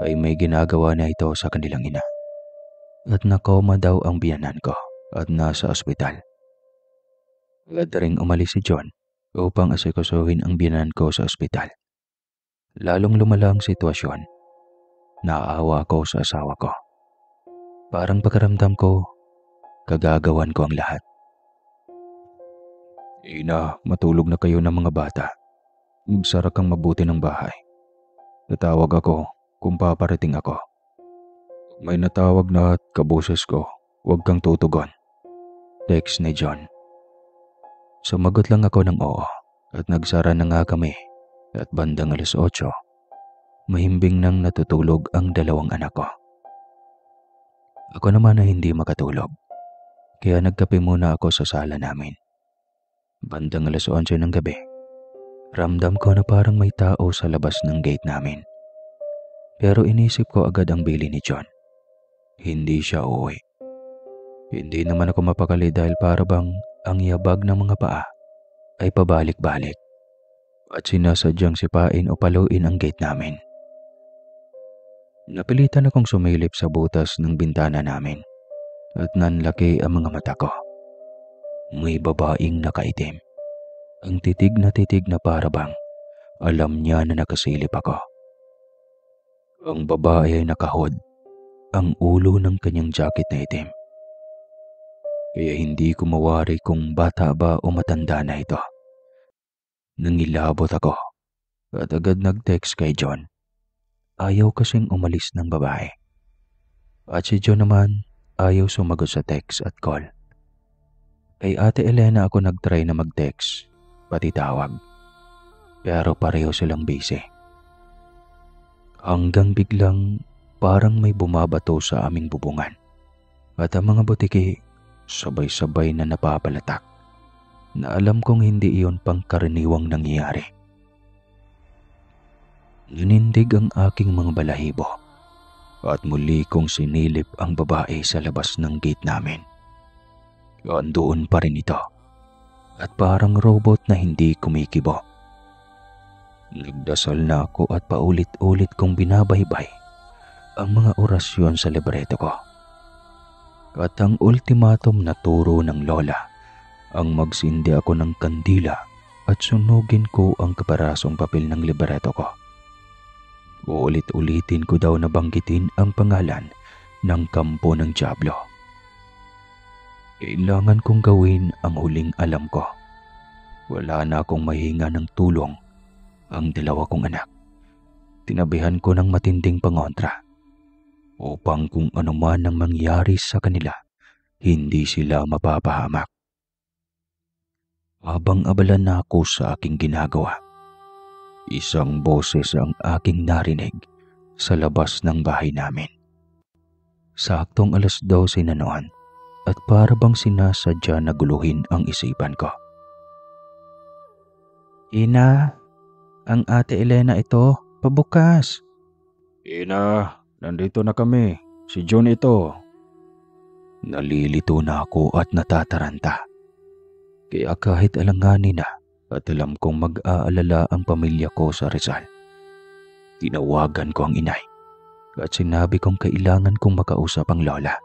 ay may ginagawa na ito sa kanilang ina. At nakoma daw ang biyanan ko at nasa ospital. Agad na ring umalis si John upang asikasuhin ang biyanan ko sa ospital. Lalong lumala ang sitwasyon. Naawa ko sa asawa ko. Parang pakiramdam ko, kagagawan ko ang lahat. Ina, matulog na kayo ng mga bata. Magsara kang mabuti ng bahay. Natawag ako kung paparating ako. May natawag na at kaboses ko, huwag kang tutugon. Text ni John. Sumagot lang ako ng oo at nagsara na nga kami at bandang 8:00, mahimbing nang natutulog ang dalawang anak ko. Ako naman ay hindi makatulog, kaya nagkape muna ako sa sala namin. Bandang 11:00 ng gabi, ramdam ko na parang may tao sa labas ng gate namin. Pero inisip ko agad ang bili ni John. Hindi siya uuwi. Hindi naman ako mapakali dahil para bang ang yabag ng mga paa ay pabalik-balik at sinasadyang sipain o paluin ang gate namin. Napilitan akong sumilip sa butas ng bintana namin at nanlaki ang mga mata ko. May babaeng nakaitim. Ang titig na para bang alam niya na nakasilip ako. Ang babae ay nakahod ang ulo ng kanyang jacket na itim. Kaya hindi ko mawari kung bata ba o matanda na ito. Nangilabot ako at agad nag-text kay John. Ayaw kasing umalis ng babae. At si John naman ayaw sumagot sa text at call. Kay ate Elena ako nag-try na mag-text, pati tawag. Pero pareho silang busy. Hanggang biglang parang may bumabato sa aming bubungan. At ang mga butiki sabay-sabay na napapalatak na alam kong hindi iyon pangkaraniwang nangyayari. Nanindig ang aking mga balahibo at muli kong sinilip ang babae sa labas ng gate namin. Andoon pa rin ito at parang robot na hindi kumikibo. Nagdasal na ako at paulit-ulit kong binabaybay ang mga orasyon sa libreto ko. At ang ultimatum na turo ng lola ang magsindi ako ng kandila at sunugin ko ang kaparasong papel ng libreto ko. Uulit-ulitin ko daw na banggitin ang pangalan ng kampo ng Diablo. Kailangan kong gawin ang huling alam ko. Wala na akong mahinga ng tulong ang dalawa kong anak. Tinabihan ko ng matinding pangontra upang kung ano man ang mangyari sa kanila, hindi sila mapapahamak. Habang abala na ako sa aking ginagawa, isang boses ang aking narinig sa labas ng bahay namin. Saktong 12:00 na noon at para bang sinasadya na guluhin ang isipan ko. Ina, ang ate Elena ito, pabukas. Ina, nandito na kami. Si John ito. Nalilito na ako at natataranta. Kaya kahit alanganin na at alam kong mag-aalala ang pamilya ko sa Rizal, tinawagan ko ang inay at sinabi kong kailangan kong makausap ang lola.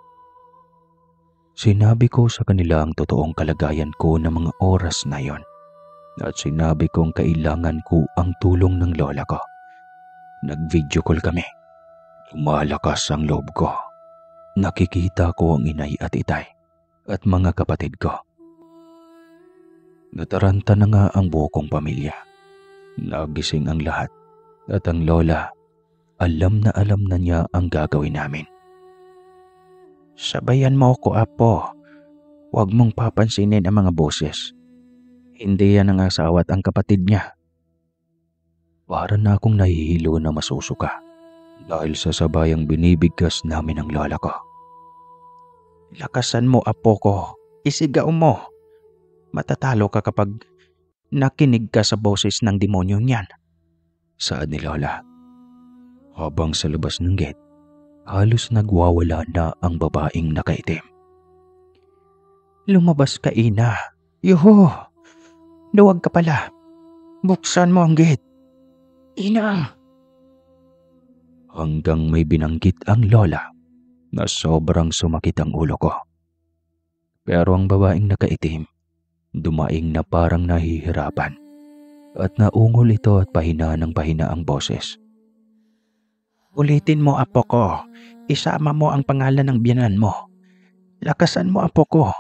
Sinabi ko sa kanila ang totoong kalagayan ko ng mga oras na yon at sinabi kong kailangan ko ang tulong ng lola ko. Nag-video call kami. Lumalakas ang loob ko. Nakikita ko ang inay at itay at mga kapatid ko. Nataranta na nga ang buo kong pamilya. Nagising ang lahat at ang lola, alam na niya ang gagawin namin. Sabayan mo ko, apo. Huwag mong papansinin ang mga boses. Hindi yan ang asawa at ang kapatid niya. Para na akong nahihilo na masusuka dahil sa sabayang binibigkas namin ng lola ko. Lakasan mo, apo ko. Isigaw mo. Matatalo ka kapag nakinig ka sa boses ng demonyo niyan. Saad ni lola. Habang sa labas ng gate, halos nagwawala na ang babaeng nakaitim. Lumabas ka, ina. Yuho! Duwag ka pala. Buksan mo ang gate. Ina! Hanggang may binanggit ang lola na sobrang sumakit ang ulo ko. Pero ang babaeng nakaitim, dumaing na parang nahihirapan at naungol ito at pahina ng pahina ang boses. Ulitin mo, apo ko. Isama mo ang pangalan ng biyanan mo. Lakasan mo, apo ko.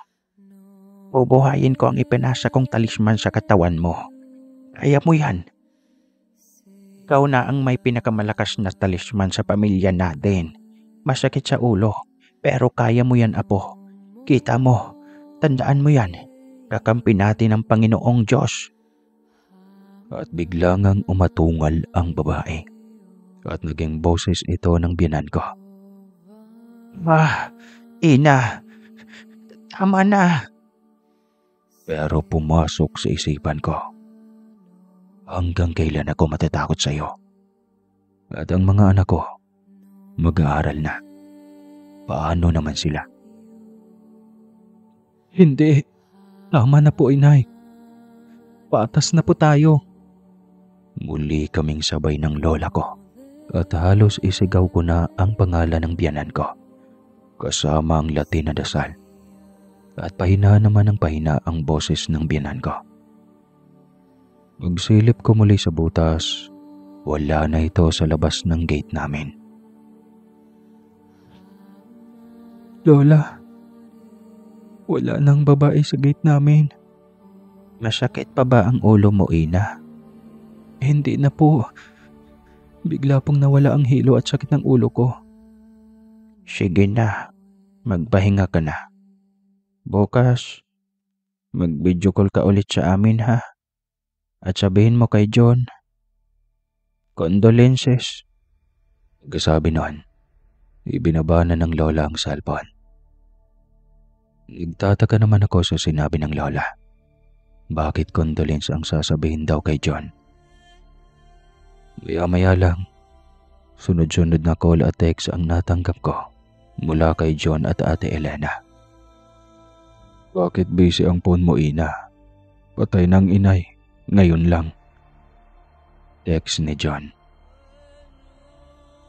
Bubuhayin ko ang ipinasa kong talisman sa katawan mo. Kaya mo yan. Ikaw na ang may pinakamalakas na talisman sa pamilya natin. Masakit sa ulo, pero kaya mo yan, apo. Kita mo, tandaan mo yan. Kakampi natin ang Panginoong Diyos. At biglang ang umatungal ang babae. At naging boses ito ng biyanan ko. Ina, tama na. Pero pumasok sa isipan ko. Hanggang kailan ako matatakot sa iyo? At ang mga anak ko, mag-aaral na. Paano naman sila? Hindi. Tama na po, inay. Patas na po tayo. Muli kaming sabay ng lola ko at halos isigaw ko na ang pangalan ng biyanan ko. Kasama ang Latin na dasal. At pahina naman ng pahina ang boses ng biyanan ko. Magsilip ko muli sa butas, wala na ito sa labas ng gate namin. Lola, wala nang babae sa gate namin. Masakit pa ba ang ulo mo, ina? Hindi na po. Bigla pong nawala ang hilo at sakit ng ulo ko. Sige na, magpahinga ka na. Bukas, mag-video call ka ulit sa amin, ha? At sabihin mo kay John, condolences. Pagkasabi noon, ibinaba na ng lola ang cellphone. Nagtataka naman ako sa sinabi ng lola. Bakit condolence ang sasabihin daw kay John? Maya-maya lang, sunod-sunod na call at text ang natanggap ko mula kay John at Ate Elena. Bakit busy ang phone mo, ina? Patay ng inay, ngayon lang. Text ni John.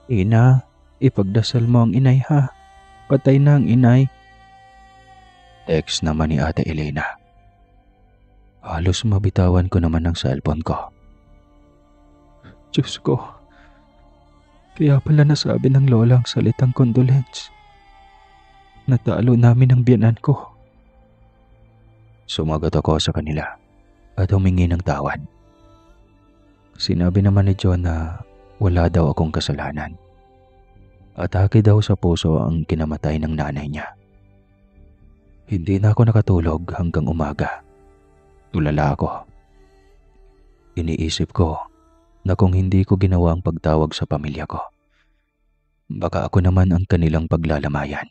Ina, ipagdasal mo ang inay, ha? Patay na ang inay. Text naman ni Ate Elena. Halos mabitawan ko naman ang cellphone ko. Diyos ko, kaya pala nasabi ng lola ang salitang condolence. Natalo namin ang biyanan ko. Sumagot ako sa kanila at humingi ng tawad. Sinabi naman ni John na wala daw akong kasalanan. Atake daw sa puso ang kinamatay ng nanay niya. Hindi na ako nakatulog hanggang umaga. Tulala ako. Iniisip ko na kung hindi ko ginawa ang pagtawag sa pamilya ko, baka ako naman ang kanilang paglalamayan.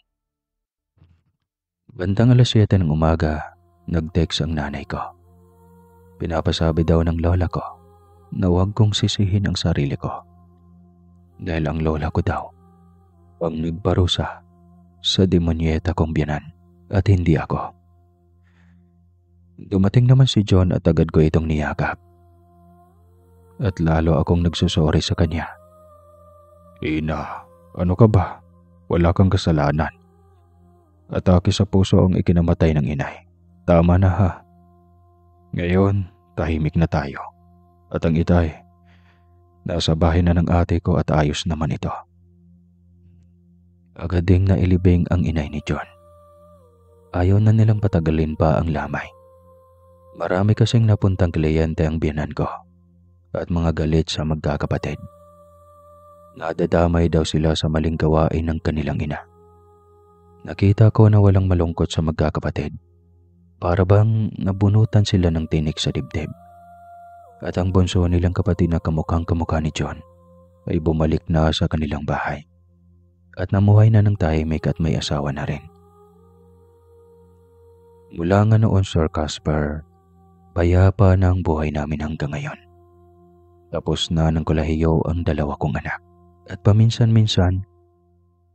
Bandang 7:00 ng umaga, nag-text ang nanay ko. Pinapasabi daw ng lola ko na huwag kong sisihin ang sarili ko. Dahil ang lola ko daw ang nagparusa sa demonyeta kong biyanan at hindi ako. Dumating naman si John at agad ko itong niyakap. At lalo akong nagsusorry sa kanya. Ina, ano ka ba? Wala kang kasalanan. Atake sa puso ang ikinamatay ng inay. Tama na, ha? Ngayon, tahimik na tayo. At ang itay, nasa bahay na ng ate ko at ayos naman ito. Agad ding nailibing ang inay ni John. Ayaw na nilang patagalin pa ang lamay. Marami kasing napuntang kliyente ang biyanan ko at mga galit sa magkakapatid. Nadadamay daw sila sa maling gawain ng kanilang ina. Nakita ko na walang malungkot sa magkakapatid Para bang nabunutan sila ng tinik sa dibdib. At ang bunso nilang kapatid na kamukhang kamukha ni John ay bumalik na sa kanilang bahay at namuhay na ng tahimik at may asawa na rin. Mula nga noon, Sir Casper, payapa na ang buhay namin hanggang ngayon. Tapos na ng kolehiyo ang dalawa kong anak. At paminsan-minsan,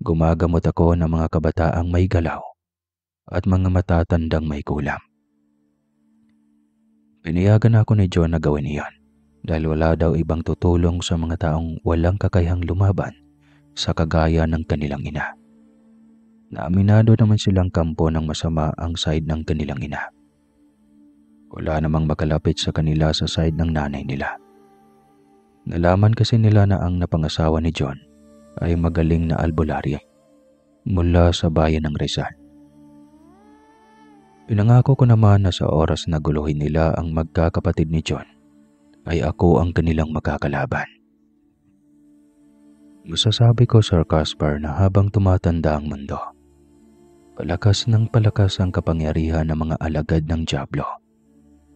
gumagamot ako ng mga kabataang may galaw at mga matatandang may kulam. Pinayagan ako ni John na gawin iyon dahil wala daw ibang tutulong sa mga taong walang kakayahang lumaban sa kagaya ng kanilang ina. Naaminado naman silang kampo ng masama ang side ng kanilang ina. Wala namang makalapit sa kanila sa side ng nanay nila. Nalaman kasi nila na ang napangasawa ni John ay magaling na albularyo mula sa bayan ng Rizal. Pinangako ko naman na sa oras na guluhin nila ang magkakapatid ni John ay ako ang kanilang makakalaban. Masasabi ko, Sir Casper, na habang tumatanda ang mundo, palakas ng palakas ang kapangyarihan ng mga alagad ng dyablo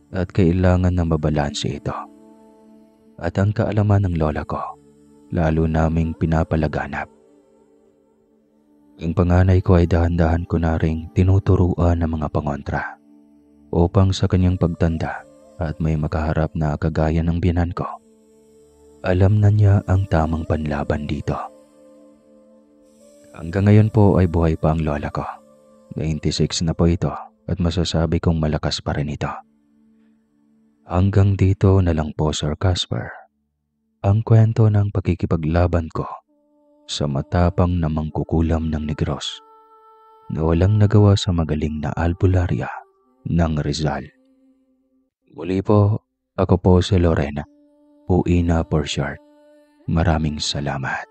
at kailangan na mabalanse ito. At ang kaalaman ng lola ko, lalo naming pinapalaganap. Ang panganay ko ay dahan-dahan ko na ring tinuturuan ng mga pangontra upang sa kanyang pagtanda at may makaharap na kagaya ng biyenan ko, alam na niya ang tamang panlaban dito. Hanggang ngayon po ay buhay pa ang lola ko. 96 na po ito at masasabi kong malakas pa rin ito. Hanggang dito na lang po, Sir Casper, ang kwento ng pakikipaglaban ko sa matapang na mangkukulam ng Negros na walang nagawa sa magaling na albularya ng Rizal. Muli po, ako po si Lorena, Uina for short. Maraming salamat.